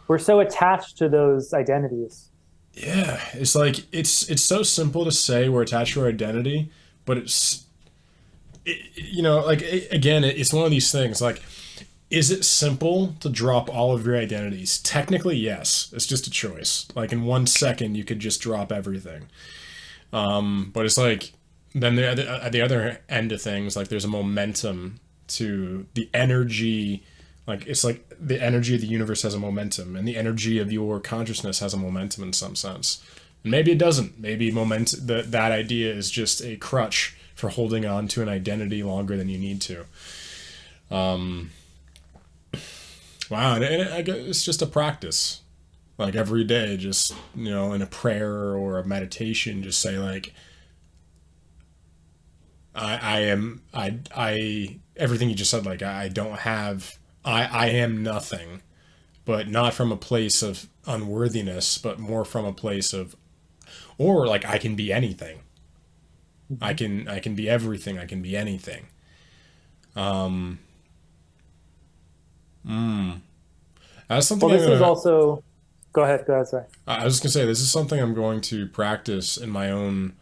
We're so attached to those identities. yeah. It's like it's so simple to say we're attached to our identity, but you know like again it's one of these things like is it simple to drop all of your identities? Technically, yes. It's just a choice. Like in 1 second, you could just drop everything. But it's like then at the other end of things, like there's a momentum to the energy. Like it's like the energy of the universe has a momentum, and the energy of your consciousness has a momentum in some sense. And maybe it doesn't. Maybe that idea is just a crutch for holding on to an identity longer than you need to. Wow, and I guess it's just a practice. Like every day, just you know, in a prayer or a meditation, just say like, I am I everything you just said. Like I don't have I am nothing, but not from a place of unworthiness, but more from a place of or like I can be anything. Mm-hmm. I can be everything. I can be anything. That's something Well, I'm this is gonna. also, go ahead, sorry. I was just gonna say this is something I'm going to practice in my own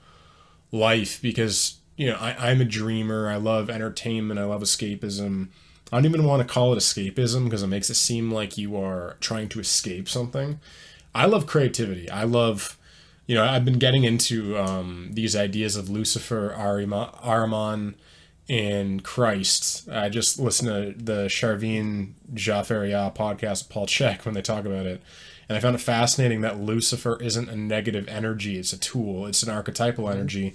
life because you know I'm a dreamer. I love entertainment. I love escapism. I don't even want to call it escapism because it makes it seem like you are trying to escape something. I love creativity. I love, you know, I've been getting into these ideas of Lucifer, Ahriman, and Christ. I just listened to the Charvin Jafaria podcast with Paul CHEK when they talk about it. And I found it fascinating that Lucifer isn't a negative energy, it's a tool, it's an archetypal Mm-hmm. energy,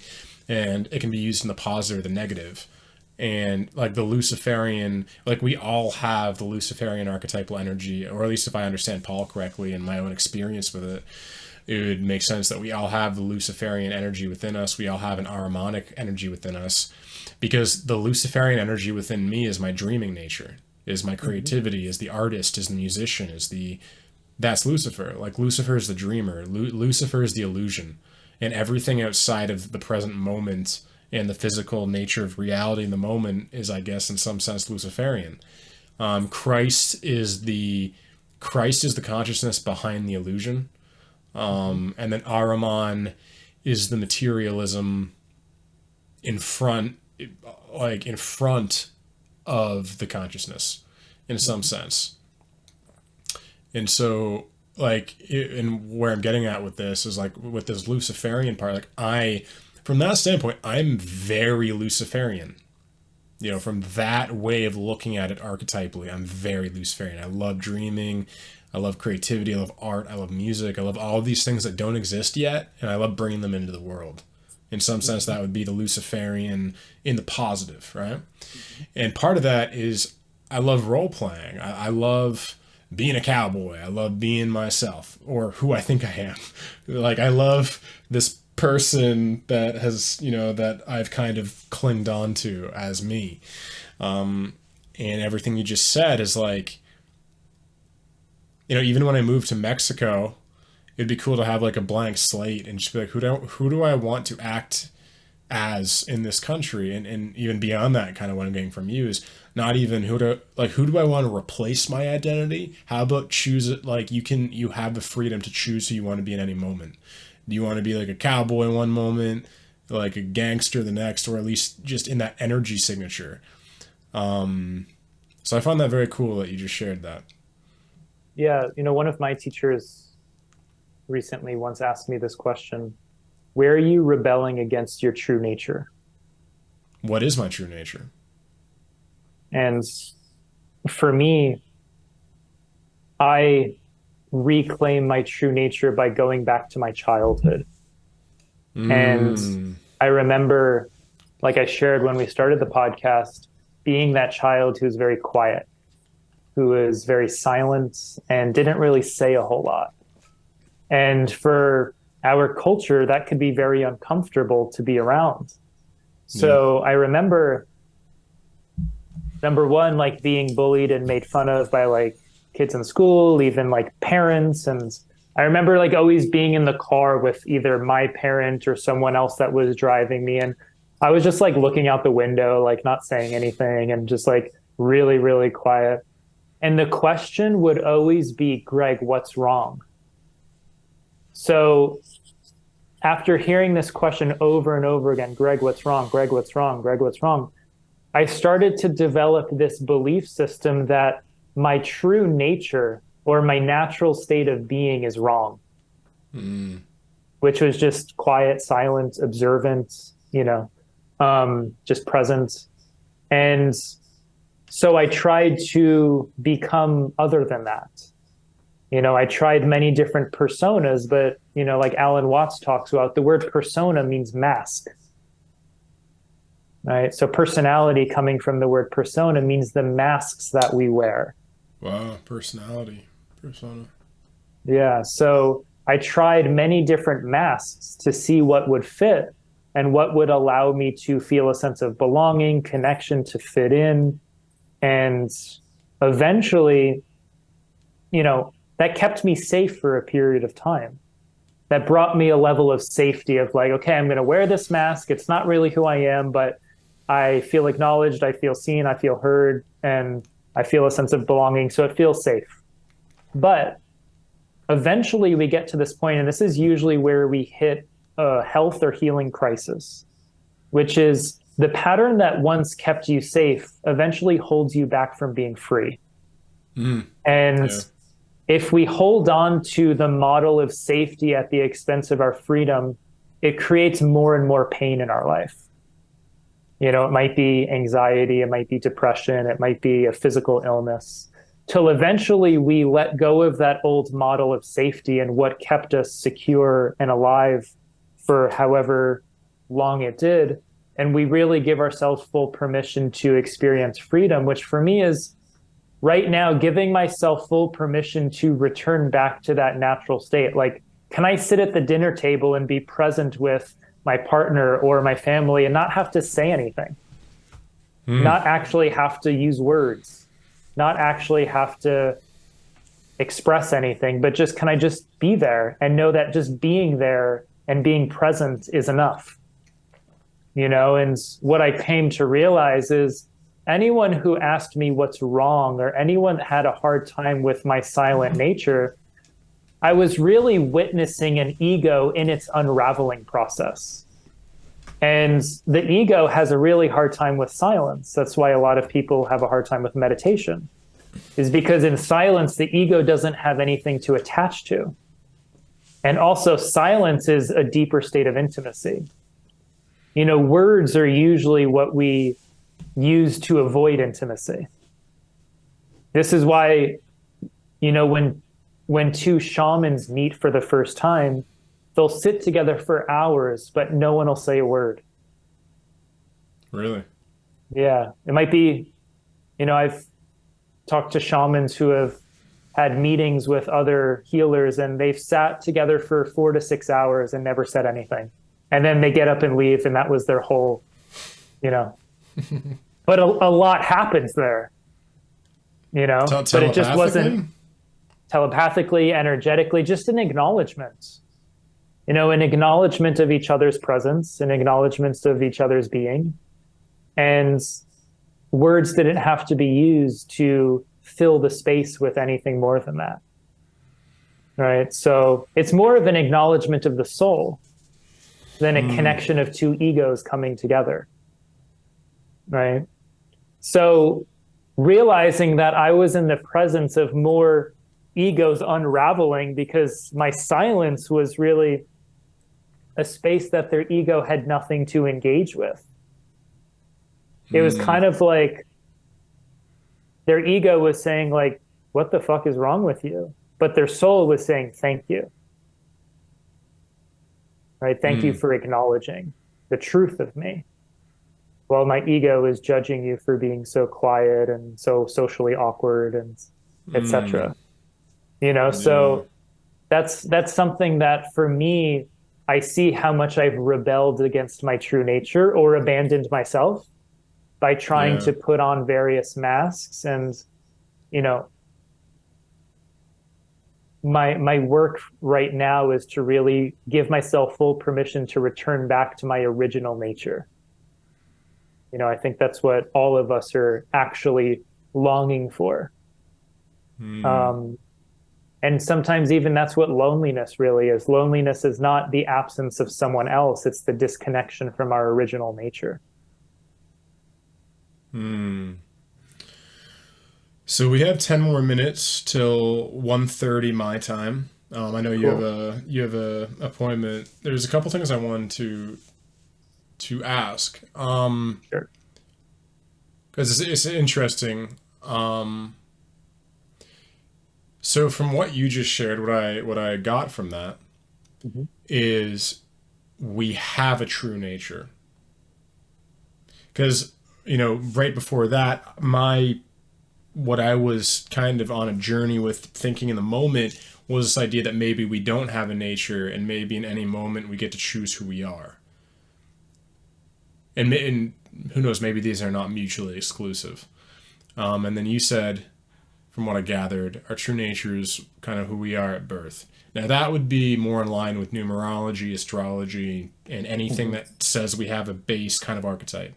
and it can be used in the positive or the negative. And like the Luciferian, like we all have the Luciferian archetypal energy, or at least if I understand Paul correctly and my own experience with it would make sense that we all have the Luciferian energy within us. We all have an Ahrimanic energy within us because the Luciferian energy within me is my dreaming nature, is my Mm-hmm. creativity, is the artist, is the musician, that's Lucifer. Like Lucifer is the dreamer. Lucifer is the illusion, and everything outside of the present moment and the physical nature of reality in the moment is, I guess, in some sense, Luciferian. Christ is the consciousness behind the illusion, Mm-hmm. and then Ahriman is the materialism in front, like in front of the consciousness, in some Mm-hmm. sense. And so, like, and where I'm getting at with this is like with this Luciferian part, like from that standpoint, I'm very Luciferian. You know, from that way of looking at it archetypally, I'm very Luciferian. I love dreaming. I love creativity. I love art. I love music. I love all of these things that don't exist yet, and I love bringing them into the world. In some sense, Mm-hmm. that would be the Luciferian in the positive, right? And part of that is I love role playing. I love being a cowboy. I love being myself or who I think I am. Like I love this person that has, you know, that I've kind of clinged on to as me. And everything you just said is like, you know, even when I moved to Mexico, it'd be cool to have like a blank slate and just be like, who do I want to act as in this country, and even beyond that, kind of what I'm getting from you is not even who do I want to replace my identity. How about choose it? Like you have the freedom to choose who you want to be in any moment. Do you want to be like a cowboy in one moment, like a gangster the next, or at least just in that energy signature? So I find that very cool that you just shared that. Yeah, one of my teachers recently once asked me this question: where are you rebelling against your true nature? What is my true nature? And for me, I reclaim my true nature by going back to my childhood. And Mm, I remember, like I shared when we started the podcast, being that child who's very quiet, who is very silent and didn't really say a whole lot. And for our culture, that could be very uncomfortable to be around. yeah. So I remember, number one, like being bullied and made fun of by like kids in school, even like parents. And I remember like always being in the car with either my parent or someone else that was driving me. And I was just like looking out the window, like not saying anything and just like really, really quiet. And the question would always be, Greg, what's wrong? So after hearing this question over and over again, Greg, what's wrong? Greg, what's wrong? Greg, what's wrong? I started to develop this belief system that my true nature or my natural state of being is wrong, which was just quiet, silent, observant, just present. And so I tried to become other than that. I tried many different personas, but, like Alan Watts talks about, the word persona means mask, right? So personality coming from the word persona means the masks that we wear. Wow. Personality. Persona. Yeah. So I tried many different masks to see what would fit and what would allow me to feel a sense of belonging, connection, to fit in. And eventually, that kept me safe for a period of time. That brought me a level of safety of like, okay, I'm going to wear this mask. It's not really who I am, but I feel acknowledged, I feel seen, I feel heard, and I feel a sense of belonging. So it feels safe. But eventually we get to this point, and this is usually where we hit a health or healing crisis, which is the pattern that once kept you safe eventually holds you back from being free. And Yeah. if we hold on to the model of safety at the expense of our freedom, it creates more and more pain in our life. It might be anxiety, it might be depression, it might be a physical illness, till eventually we let go of that old model of safety and what kept us secure and alive for however long it did. And we really give ourselves full permission to experience freedom, which for me is right now giving myself full permission to return back to that natural state. Like, can I sit at the dinner table and be present with my partner or my family and not have to say anything, not actually have to use words, not actually have to express anything, but just can I just be there and know that just being there and being present is enough? And what I came to realize is anyone who asked me what's wrong or anyone that had a hard time with my silent nature, I was really witnessing an ego in its unraveling process. And the ego has a really hard time with silence. That's why a lot of people have a hard time with meditation, is because in silence, the ego doesn't have anything to attach to. And also silence is a deeper state of intimacy. Words are usually what we use to avoid intimacy. This is why, when two shamans meet for the first time, they'll sit together for hours, but no one will say a word. Really? Yeah. It might be, I've talked to shamans who have had meetings with other healers and they've sat together for 4 to 6 hours and never said anything. And then they get up and leave, and that was their whole, but a lot happens there, but it just wasn't telepathically, energetically, just an acknowledgement, an acknowledgement of each other's presence, an acknowledgement of each other's being. And words didn't have to be used to fill the space with anything more than that. Right. So it's more of an acknowledgement of the soul than a connection of two egos coming together. Right. So realizing that I was in the presence of more egos unraveling because my silence was really a space that their ego had nothing to engage with. It was kind of like their ego was saying, like, what the fuck is wrong with you? But their soul was saying, thank you. Right? Thank you for acknowledging the truth of me. While my ego is judging you for being so quiet and so socially awkward and etc. You know, Yeah. so that's something that for me, I see how much I've rebelled against my true nature or abandoned myself by trying Yeah. to put on various masks. And you know, my work right now is to really give myself full permission to return back to my original nature. You know, I think that's what all of us are actually longing for. Um, and sometimes even that's what loneliness really is. Loneliness is not the absence of someone else, it's the disconnection from our original nature. So we have 10 more minutes till 1:30 my time. I know Cool. you have a appointment. There's a couple things I wanted to ask. Sure. Because it's interesting. So from what you just shared, what I got from that Mm-hmm. is we have a true nature. Because, you know, right before that, my what I was kind of on a journey with thinking in the moment was this idea that maybe we don't have a nature and maybe in any moment we get to choose who we are. And who knows, maybe these are not mutually exclusive. And then you said, from what I gathered, our true nature is kind of who we are at birth. Now, that would be more in line with numerology, astrology, and anything Mm-hmm. that says we have a base kind of archetype.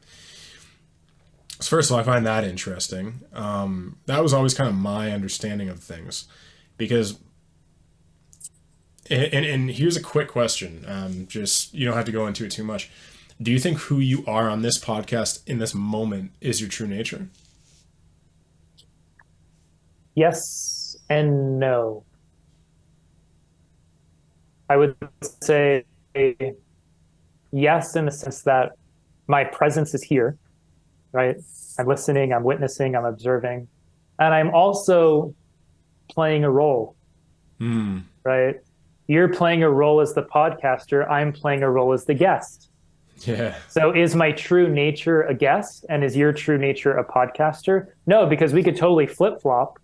So first of all, I find that interesting. That was always kind of my understanding of things, because and here's a quick question. Just you don't have to go into it too much. Do you think who you are on this podcast in this moment is your true nature? Yes and no. I would say yes, in the sense that my presence is here, right? I'm listening, I'm witnessing, I'm observing, and I'm also playing a role, right? You're playing a role as the podcaster, I'm playing a role as the guest. Yeah. So is my true nature a guest and is your true nature a podcaster? No, because we could totally flip flop.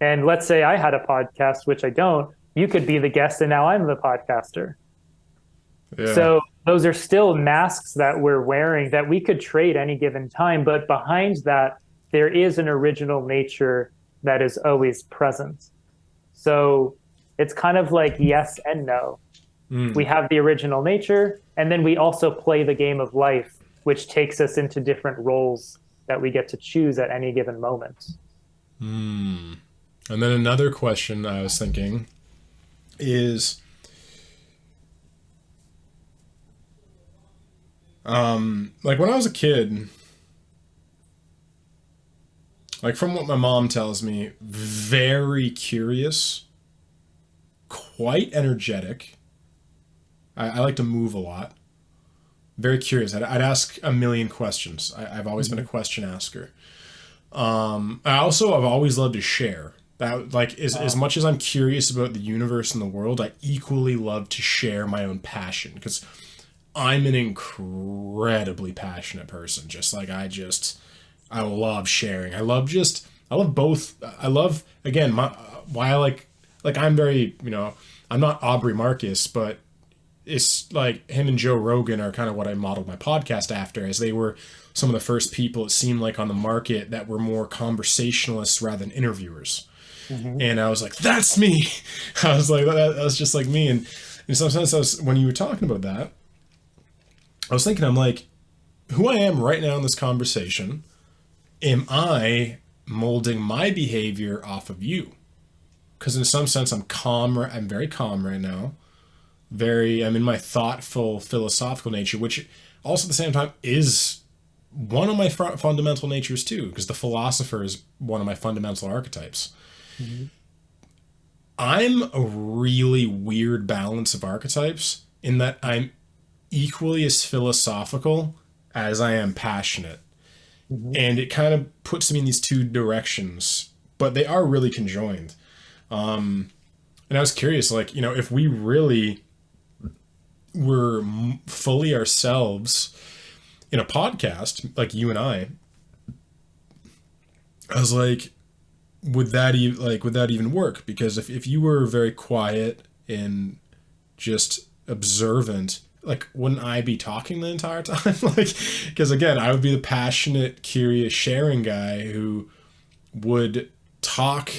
And let's say I had a podcast, which I don't, you could be the guest and now I'm the podcaster. Yeah. So those are still masks that we're wearing that we could trade any given time. But behind that, there is an original nature that is always present. So it's kind of like yes and no. We have the original nature, and then we also play the game of life, which takes us into different roles that we get to choose at any given moment. And then another question I was thinking is, like when I was a kid, like from what my mom tells me, very curious, quite energetic. I like to move a lot. Very curious. I'd ask a million questions. I've always been a Mm-hmm. question asker. I've always loved to share. That like as Uh, much as I'm curious about the universe and the world, I equally love to share my own passion because I'm an incredibly passionate person. Just like I love sharing. I love both. I love again my why I like I'm very I'm not Aubrey Marcus, but it's like him and Joe Rogan are kind of what I modeled my podcast after, as they were some of the first people it seemed like on the market that were more conversationalists rather than interviewers. mm-hmm. And I was like, that's me. I was like, that was just like me. And in some sense, when you were talking about that, I was thinking, I'm like, who I am right now in this conversation, am I molding my behavior off of you? Because in some sense, I'm calm. I'm very calm right now. I'm in my thoughtful, philosophical nature, which also at the same time is one of my fundamental natures too, because the philosopher is one of my fundamental archetypes. Mm-hmm. I'm a really weird balance of archetypes in that I'm equally as philosophical as I am passionate. Mm-hmm. And it kind of puts me in these two directions, but they are really conjoined. And I was curious, like, if we really were fully ourselves in a podcast, like you and I was like, would that even work? Because if you were very quiet and just observant, like, wouldn't I be talking the entire time? Like, because again, I would be the passionate, curious, sharing guy who would talk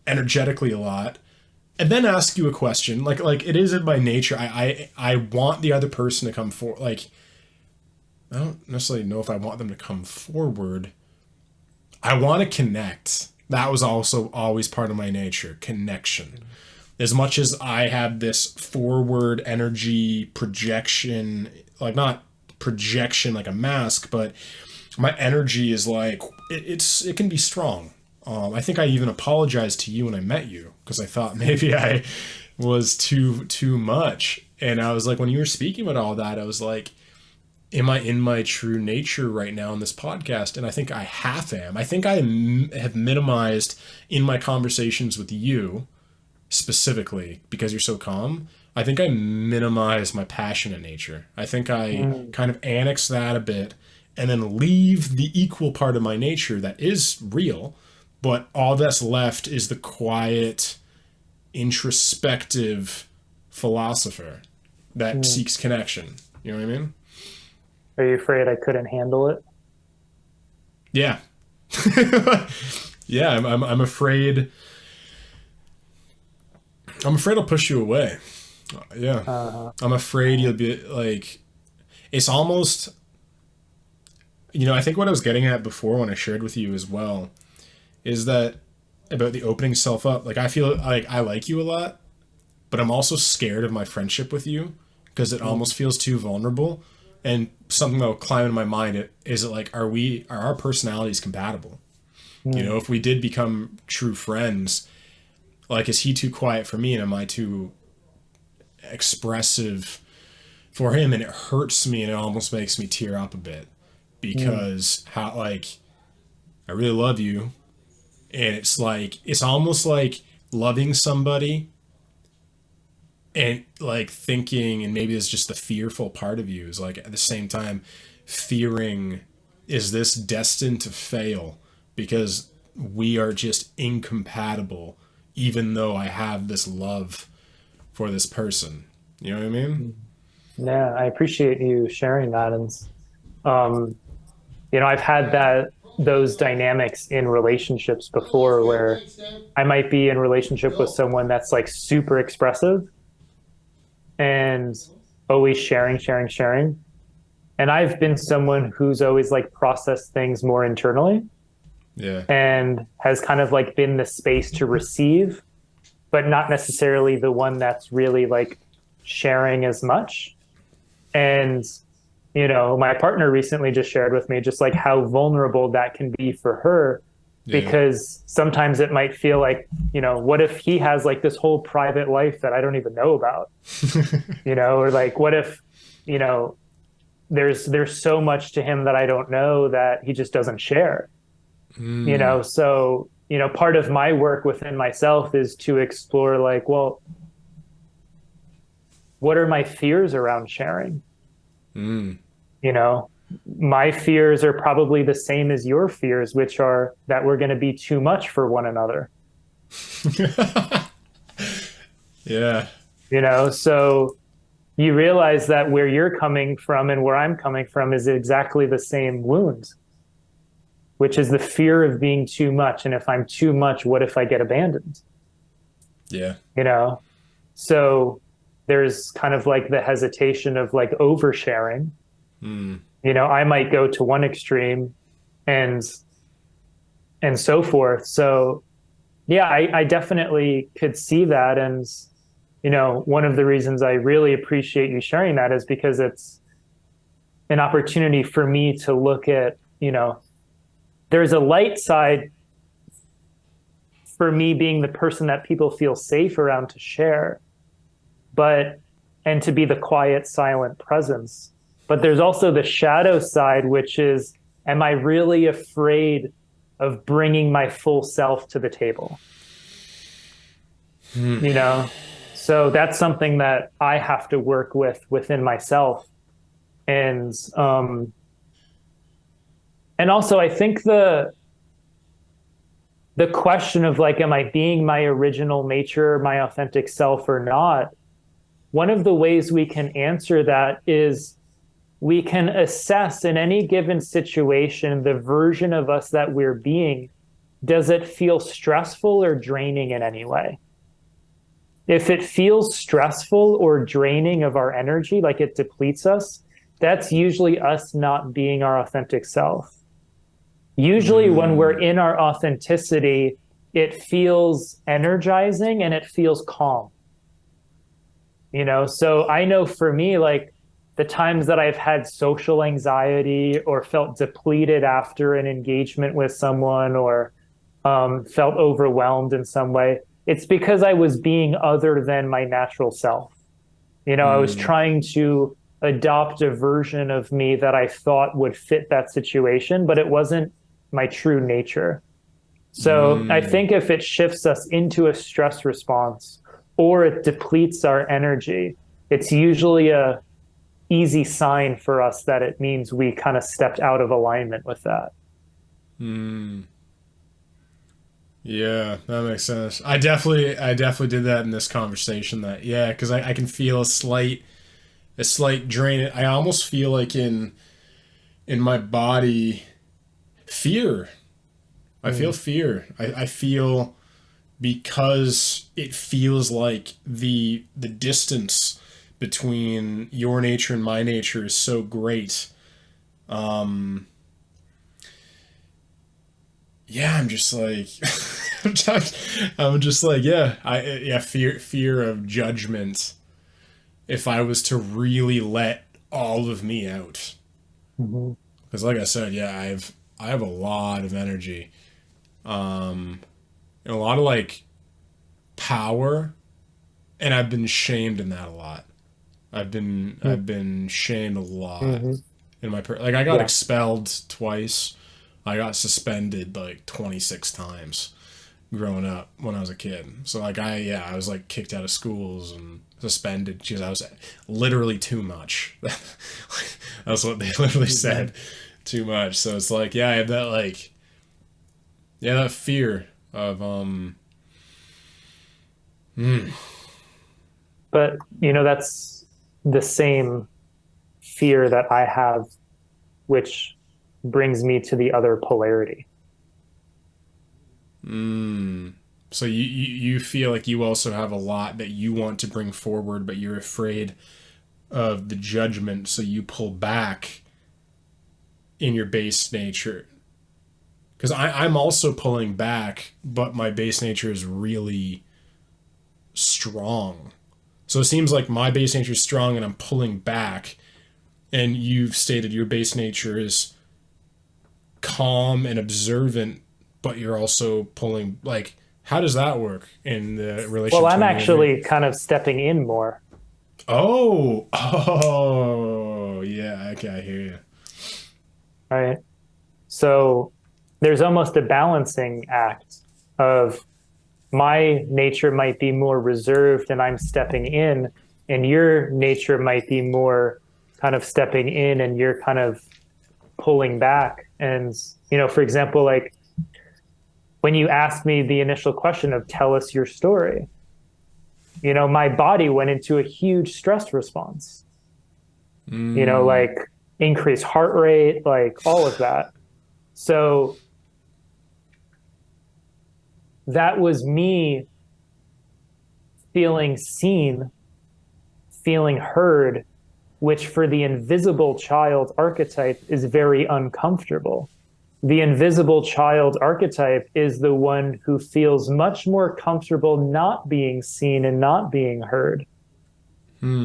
energetically a lot and then ask you a question. Like it is in my nature. I want the other person to come forward. Like, I don't necessarily know if I want them to come forward. I want to connect. That was also always part of my nature, connection. As much as I have this forward energy projection, like not projection like a mask, but my energy is like, it can be strong. I think I even apologized to you when I met you because I thought maybe I was too much. And I was like, when you were speaking about all that, I was like, am I in my true nature right now in this podcast? And I think I half am. I think I have minimized in my conversations with you specifically because you're so calm. I think I minimize my passionate nature. I think I kind of annex that a bit and then leave the equal part of my nature that is real, but all that's left is the quiet, introspective philosopher that seeks connection. You know what I mean? Are you afraid I couldn't handle it? Yeah. Yeah, I'm afraid. I'm afraid I'll push you away. Yeah. I'm afraid you'll be like, it's almost, I think what I was getting at before when I shared with you as well is that about the opening self up, like I feel like I like you a lot, but I'm also scared of my friendship with you because it almost feels too vulnerable. And something that will climb in my mind is it like, are our personalities compatible? If we did become true friends, like, is he too quiet for me and am I too expressive for him? And it hurts me and it almost makes me tear up a bit because how, like, I really love you. And it's almost like loving somebody and like thinking, and maybe it's just the fearful part of you is like at the same time fearing, is this destined to fail because we are just incompatible, even though I have this love for this person. You know what I mean? Yeah, I appreciate you sharing that. And, I've had those dynamics in relationships before where I might be in relationship with someone that's like super expressive and always sharing. And I've been someone who's always like processed things more internally. Yeah. And has kind of like been the space to receive, but not necessarily the one that's really like sharing as much. And, my partner recently just shared with me just like how vulnerable that can be for her. Yeah. Because sometimes it might feel like, what if he has like this whole private life that I don't even know about, or like, what if, there's so much to him that I don't know that he just doesn't share, so, part of my work within myself is to explore like, well, what are my fears around sharing? My fears are probably the same as your fears, which are that we're going to be too much for one another. Yeah. So you realize that where you're coming from and where I'm coming from is exactly the same wound, which is the fear of being too much. And if I'm too much, what if I get abandoned? Yeah. So there's kind of like the hesitation of like oversharing. I might go to one extreme and so forth. So yeah, I definitely could see that. And, one of the reasons I really appreciate you sharing that is because it's an opportunity for me to look at you know, there's a light side for me being the person that people feel safe around to share, and to be the quiet, silent presence. But there's also the shadow side, which is, am I really afraid of bringing my full self to the table? You know? So that's something that I have to work with within myself. And also I think the question of like, am I being my original nature, my authentic self or not? One of the ways we can answer that is we can assess in any given situation the version of us that we're being. Does it feel stressful or draining in any way? If it feels stressful or draining of our energy, like it depletes us, that's usually us not being our authentic self. Usually when we're in our authenticity, it feels energizing and it feels calm. You know, so I know for me, like the times that I've had social anxiety or felt depleted after an engagement with someone, or felt overwhelmed in some way, it's because I was being other than my natural self. You know, I was trying to adopt a version of me that I thought would fit that situation, but it wasn't my true nature. So I think if it shifts us into a stress response or it depletes our energy, it's usually a easy sign for us that it means we kind of stepped out of alignment with that. Yeah, that makes sense. I definitely did that in this conversation. That yeah, because I can feel a slight drain. I almost feel like in my body fear. I feel fear. I feel because it feels like the distance between your nature and my nature is so great. Um, yeah, I'm just like I'm just like yeah, fear of judgment if I was to really let all of me out. Mm-hmm. Because like I said, yeah, I have a lot of energy. And a lot of like power, and I've been shamed in that a lot. I've been shamed a lot Mm-hmm. in like I got Yeah. expelled twice. I got suspended like 26 times growing up when I was a kid. So like I was like kicked out of schools and suspended because I was literally too much. That's what they literally Mm-hmm. said. Too much. So it's like yeah, I have that like yeah, that fear of But, you know, that's the same fear that I have, which brings me to the other polarity. so you feel like you also have a lot that you want to bring forward, but you're afraid of the judgment, so you pull back in your base nature. Because I'm also pulling back, but my base nature is really strong. So it seems like my base nature is strong and I'm pulling back. And you've stated your base nature is calm and observant, but you're also pulling, like, how does that work in the Well, relationship I'm between you and me? actually kind of stepping in more, Oh, yeah, okay, I hear you. right? So there's almost a balancing act of my nature might be more reserved and I'm stepping in, and your nature might be more kind of stepping in and you're kind of pulling back. And, you know, for example, like when you asked me the initial question of tell us your story, you know, my body went into a huge stress response, you know, like increased heart rate, like all of that. So that was me feeling seen, feeling heard, which for the invisible child archetype is very uncomfortable. The invisible child archetype is the one who feels much more comfortable not being seen and not being heard,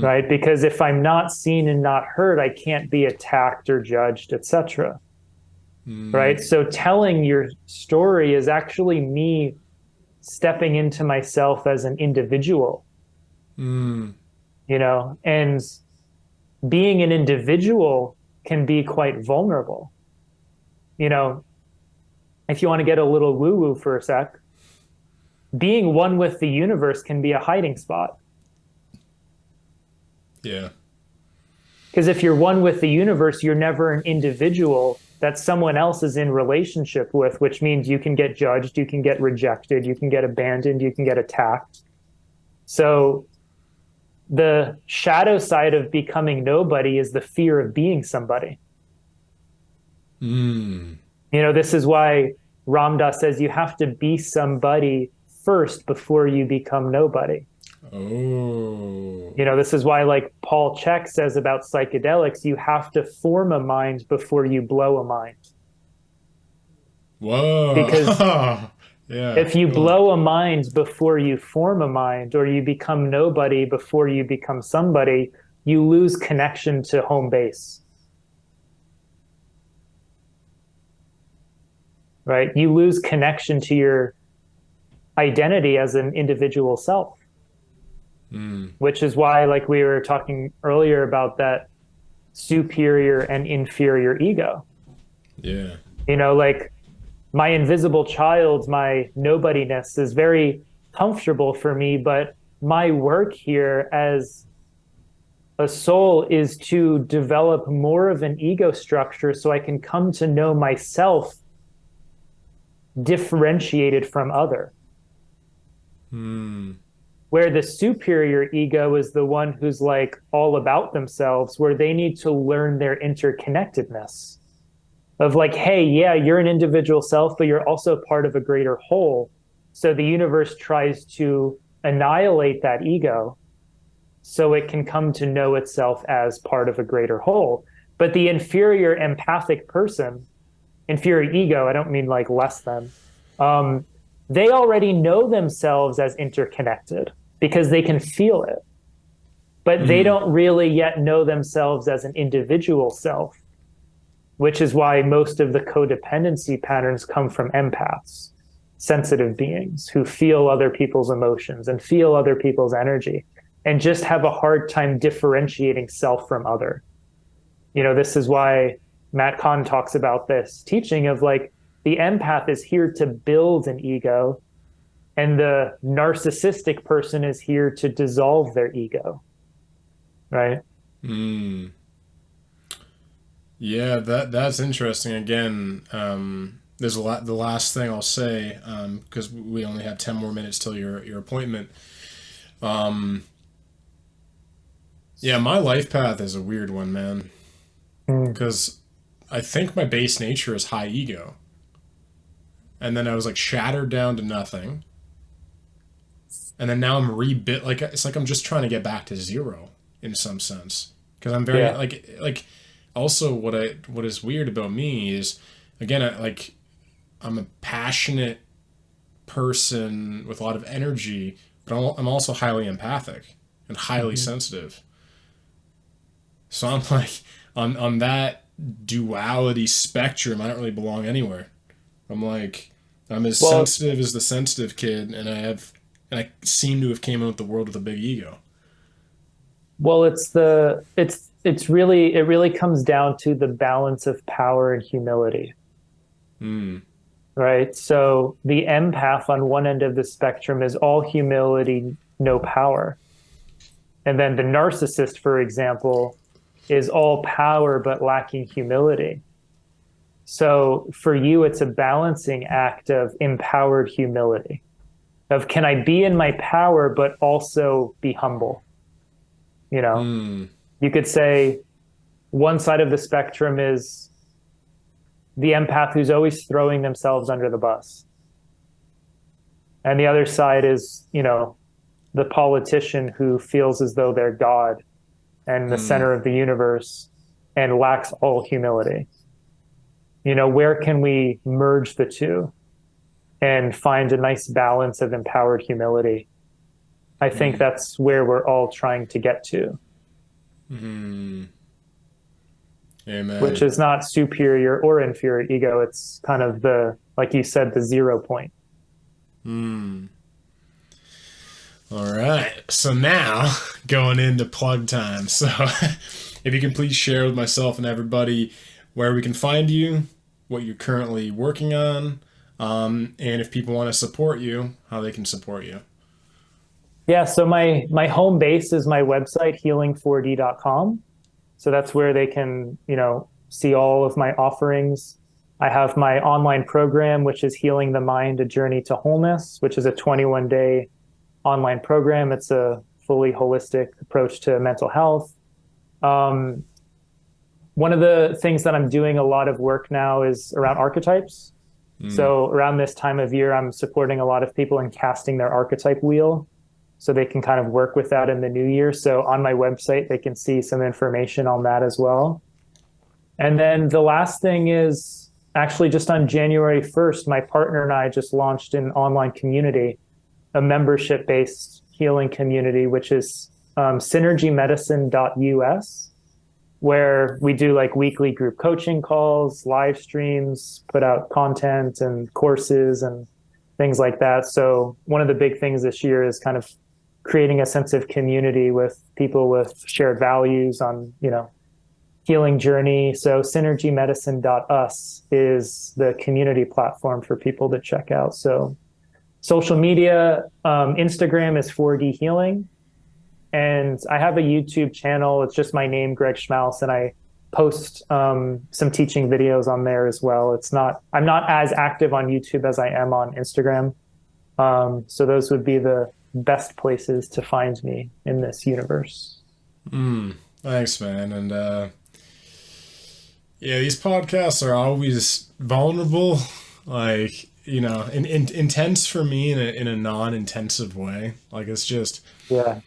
right? Because if I'm not seen and not heard, I can't be attacked or judged, etc. right? So telling your story is actually me stepping into myself as an individual, and being an individual can be quite vulnerable. You know, if you want to get a little woo-woo for a sec, being one with the universe can be a hiding spot. Yeah. Because if you're one with the universe, you're never an individual that someone else is in relationship with, which means you can get judged, you can get rejected, you can get abandoned, you can get attacked. So the shadow side of becoming nobody is the fear of being somebody. This is why Ram Dass says you have to be somebody first before you become nobody. Oh. This is why, like Paul Czech says about psychedelics, you have to form a mind before you blow a mind. Whoa. Because yeah. if you blow a mind before you form a mind, or you become nobody before you become somebody, you lose connection to home base. Right? You lose connection to your identity as an individual self. Which is why, like we were talking earlier about that superior and inferior ego. Yeah. Like my invisible child, my nobodiness is very comfortable for me, but my work here as a soul is to develop more of an ego structure so I can come to know myself differentiated from other. Where the superior ego is the one who's like all about themselves, where they need to learn their interconnectedness of like, hey, yeah, you're an individual self, but you're also part of a greater whole. So the universe tries to annihilate that ego so it can come to know itself as part of a greater whole. But the inferior empathic person, inferior ego, I don't mean like less than, they already know themselves as interconnected because they can feel it. But they don't really yet know themselves as an individual self, which is why most of the codependency patterns come from empaths, sensitive beings who feel other people's emotions and feel other people's energy and just have a hard time differentiating self from other. This is why Matt Kahn talks about this teaching of like, the empath is here to build an ego, and the narcissistic person is here to dissolve their ego. Right? Yeah, that's interesting. Again, there's a lot. The last thing I'll say, because we only have 10 more minutes till your appointment. Yeah, my life path is a weird one, man. Because I think my base nature is high ego. And then I was like shattered down to nothing. And then now I'm rebuilt. Like it's like I'm just trying to get back to zero in some sense. Because I'm very like. Also, what is weird about me is, again, I'm a passionate person with a lot of energy, but I'm also highly empathic and highly sensitive. So I'm like on that duality spectrum, I don't really belong anywhere. I'm as sensitive as the sensitive kid, and I seem to have came in with the world with a big ego. Well, it really comes down to the balance of power and humility. Right? So the empath on one end of the spectrum is all humility, no power. And then the narcissist, for example, is all power but lacking humility. So for you, it's a balancing act of empowered humility, of can I be in my power but also be humble? You could say one side of the spectrum is the empath who's always throwing themselves under the bus. And the other side is, the politician who feels as though they're God and the center of the universe and lacks all humility. Where can we merge the two and find a nice balance of empowered humility? I think that's where we're all trying to get to. which Amen. is not superior or inferior ego. It's kind of the, like you said, the 0 point. Hmm. All right. So now going into plug time. So if you can please share with myself and everybody where we can find you, what you're currently working on, and if people want to support you, how they can support you. Yeah, so my home base is my website, healing4d.com. So that's where they can, see all of my offerings. I have my online program, which is Healing the Mind, A Journey to Wholeness, which is a 21-day online program. It's a fully holistic approach to mental health. Um, One of the things that I'm doing a lot of work now is around archetypes. Mm. So around this time of year, I'm supporting a lot of people in casting their archetype wheel so they can kind of work with that in the new year. So on my website, they can see some information on that as well. And then the last thing is actually just on January 1st, my partner and I just launched an online community, a membership based healing community, which is synergymedicine.us, where we do like weekly group coaching calls, live streams, put out content and courses and things like that. So one of the big things this year is kind of creating a sense of community with people with shared values on, healing journey. So synergymedicine.us is the community platform for people to check out. So social media, Instagram is 4D Healing. And I have a YouTube channel. It's just my name, Greg Schmaus, and I post some teaching videos on there as well. I'm not as active on YouTube as I am on Instagram. So those would be the best places to find me in this universe. Thanks, man. And yeah, these podcasts are always vulnerable, like intense for me in a non-intensive way. Like it's just Yeah.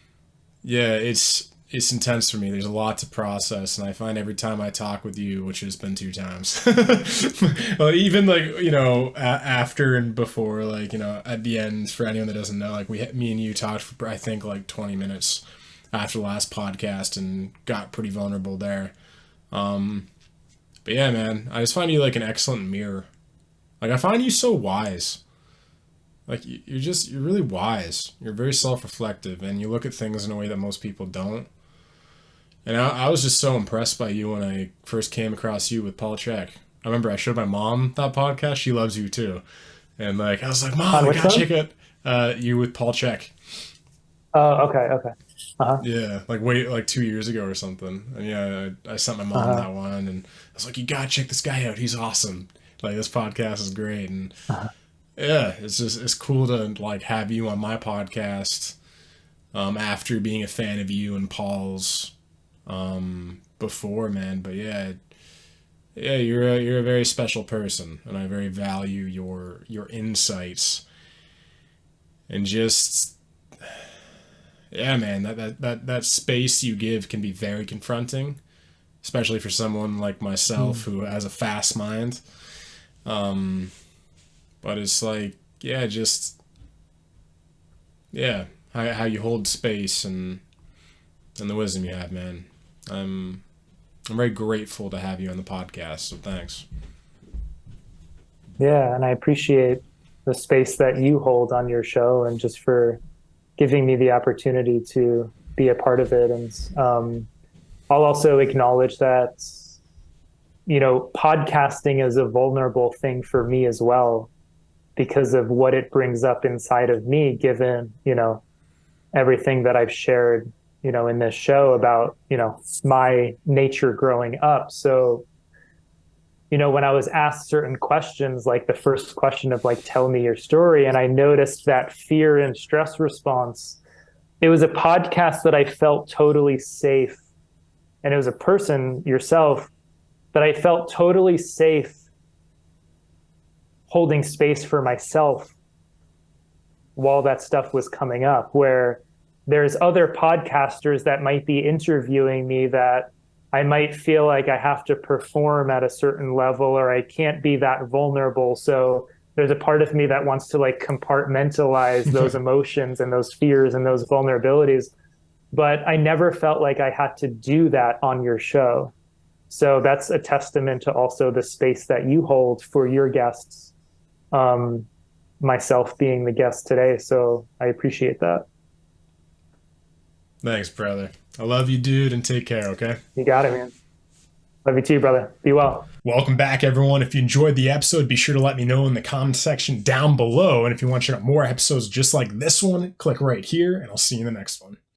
yeah, it's intense for me. There's a lot to process, and I find every time I talk with you, which has been 2 times, well, even like after and before, like at the end, for anyone that doesn't know, like me and you talked for I think like 20 minutes after the last podcast and got pretty vulnerable there. But yeah, man, I just find you like an excellent mirror. Like I find you so wise. Like you're really wise. You're very self-reflective, and you look at things in a way that most people don't. And I was just so impressed by you when I first came across you with Paul Czech. I remember I showed my mom that podcast. She loves you too, and like I was like, On Mom, I which gotta one? check it. You with Paul Czech. Oh, okay, okay. Uh-huh. Yeah, like wait, like 2 years ago or something. And yeah, I sent my mom Uh-huh. that one, and I was like, you gotta check this guy out. He's awesome. Like this podcast is great, and Uh-huh. yeah, it's cool to like have you on my podcast. After being a fan of you and Paul's, before, man. But yeah, yeah, you're a very special person, and I very value your insights and just yeah, man. That space you give can be very confronting, especially for someone like myself Mm. who has a fast mind. Um, but it's like yeah, just yeah, how you hold space and the wisdom you have, man. I'm I'm very grateful to have you on the podcast. So thanks. Yeah, and I appreciate the space that you hold on your show and just for giving me the opportunity to be a part of it. And I'll also acknowledge that, podcasting is a vulnerable thing for me as well because of what it brings up inside of me, given, everything that I've shared, in this show about, my nature growing up. So, when I was asked certain questions, like the first question of like, tell me your story, and I noticed that fear and stress response, it was a podcast that I felt totally safe. And it was a person, yourself, that I felt totally safe holding space for myself while that stuff was coming up, where there's other podcasters that might be interviewing me that I might feel like I have to perform at a certain level or I can't be that vulnerable. So there's a part of me that wants to like compartmentalize those emotions and those fears and those vulnerabilities. But I never felt like I had to do that on your show. So that's a testament to also the space that you hold for your guests, myself being the guest today. So I appreciate that. Thanks, brother. I love you, dude, and take care, okay? You got it, man. Love you too, brother. Be well. Welcome back, everyone. If you enjoyed the episode, be sure to let me know in the comment section down below. And if you want to check out more episodes just like this one, click right here, and I'll see you in the next one.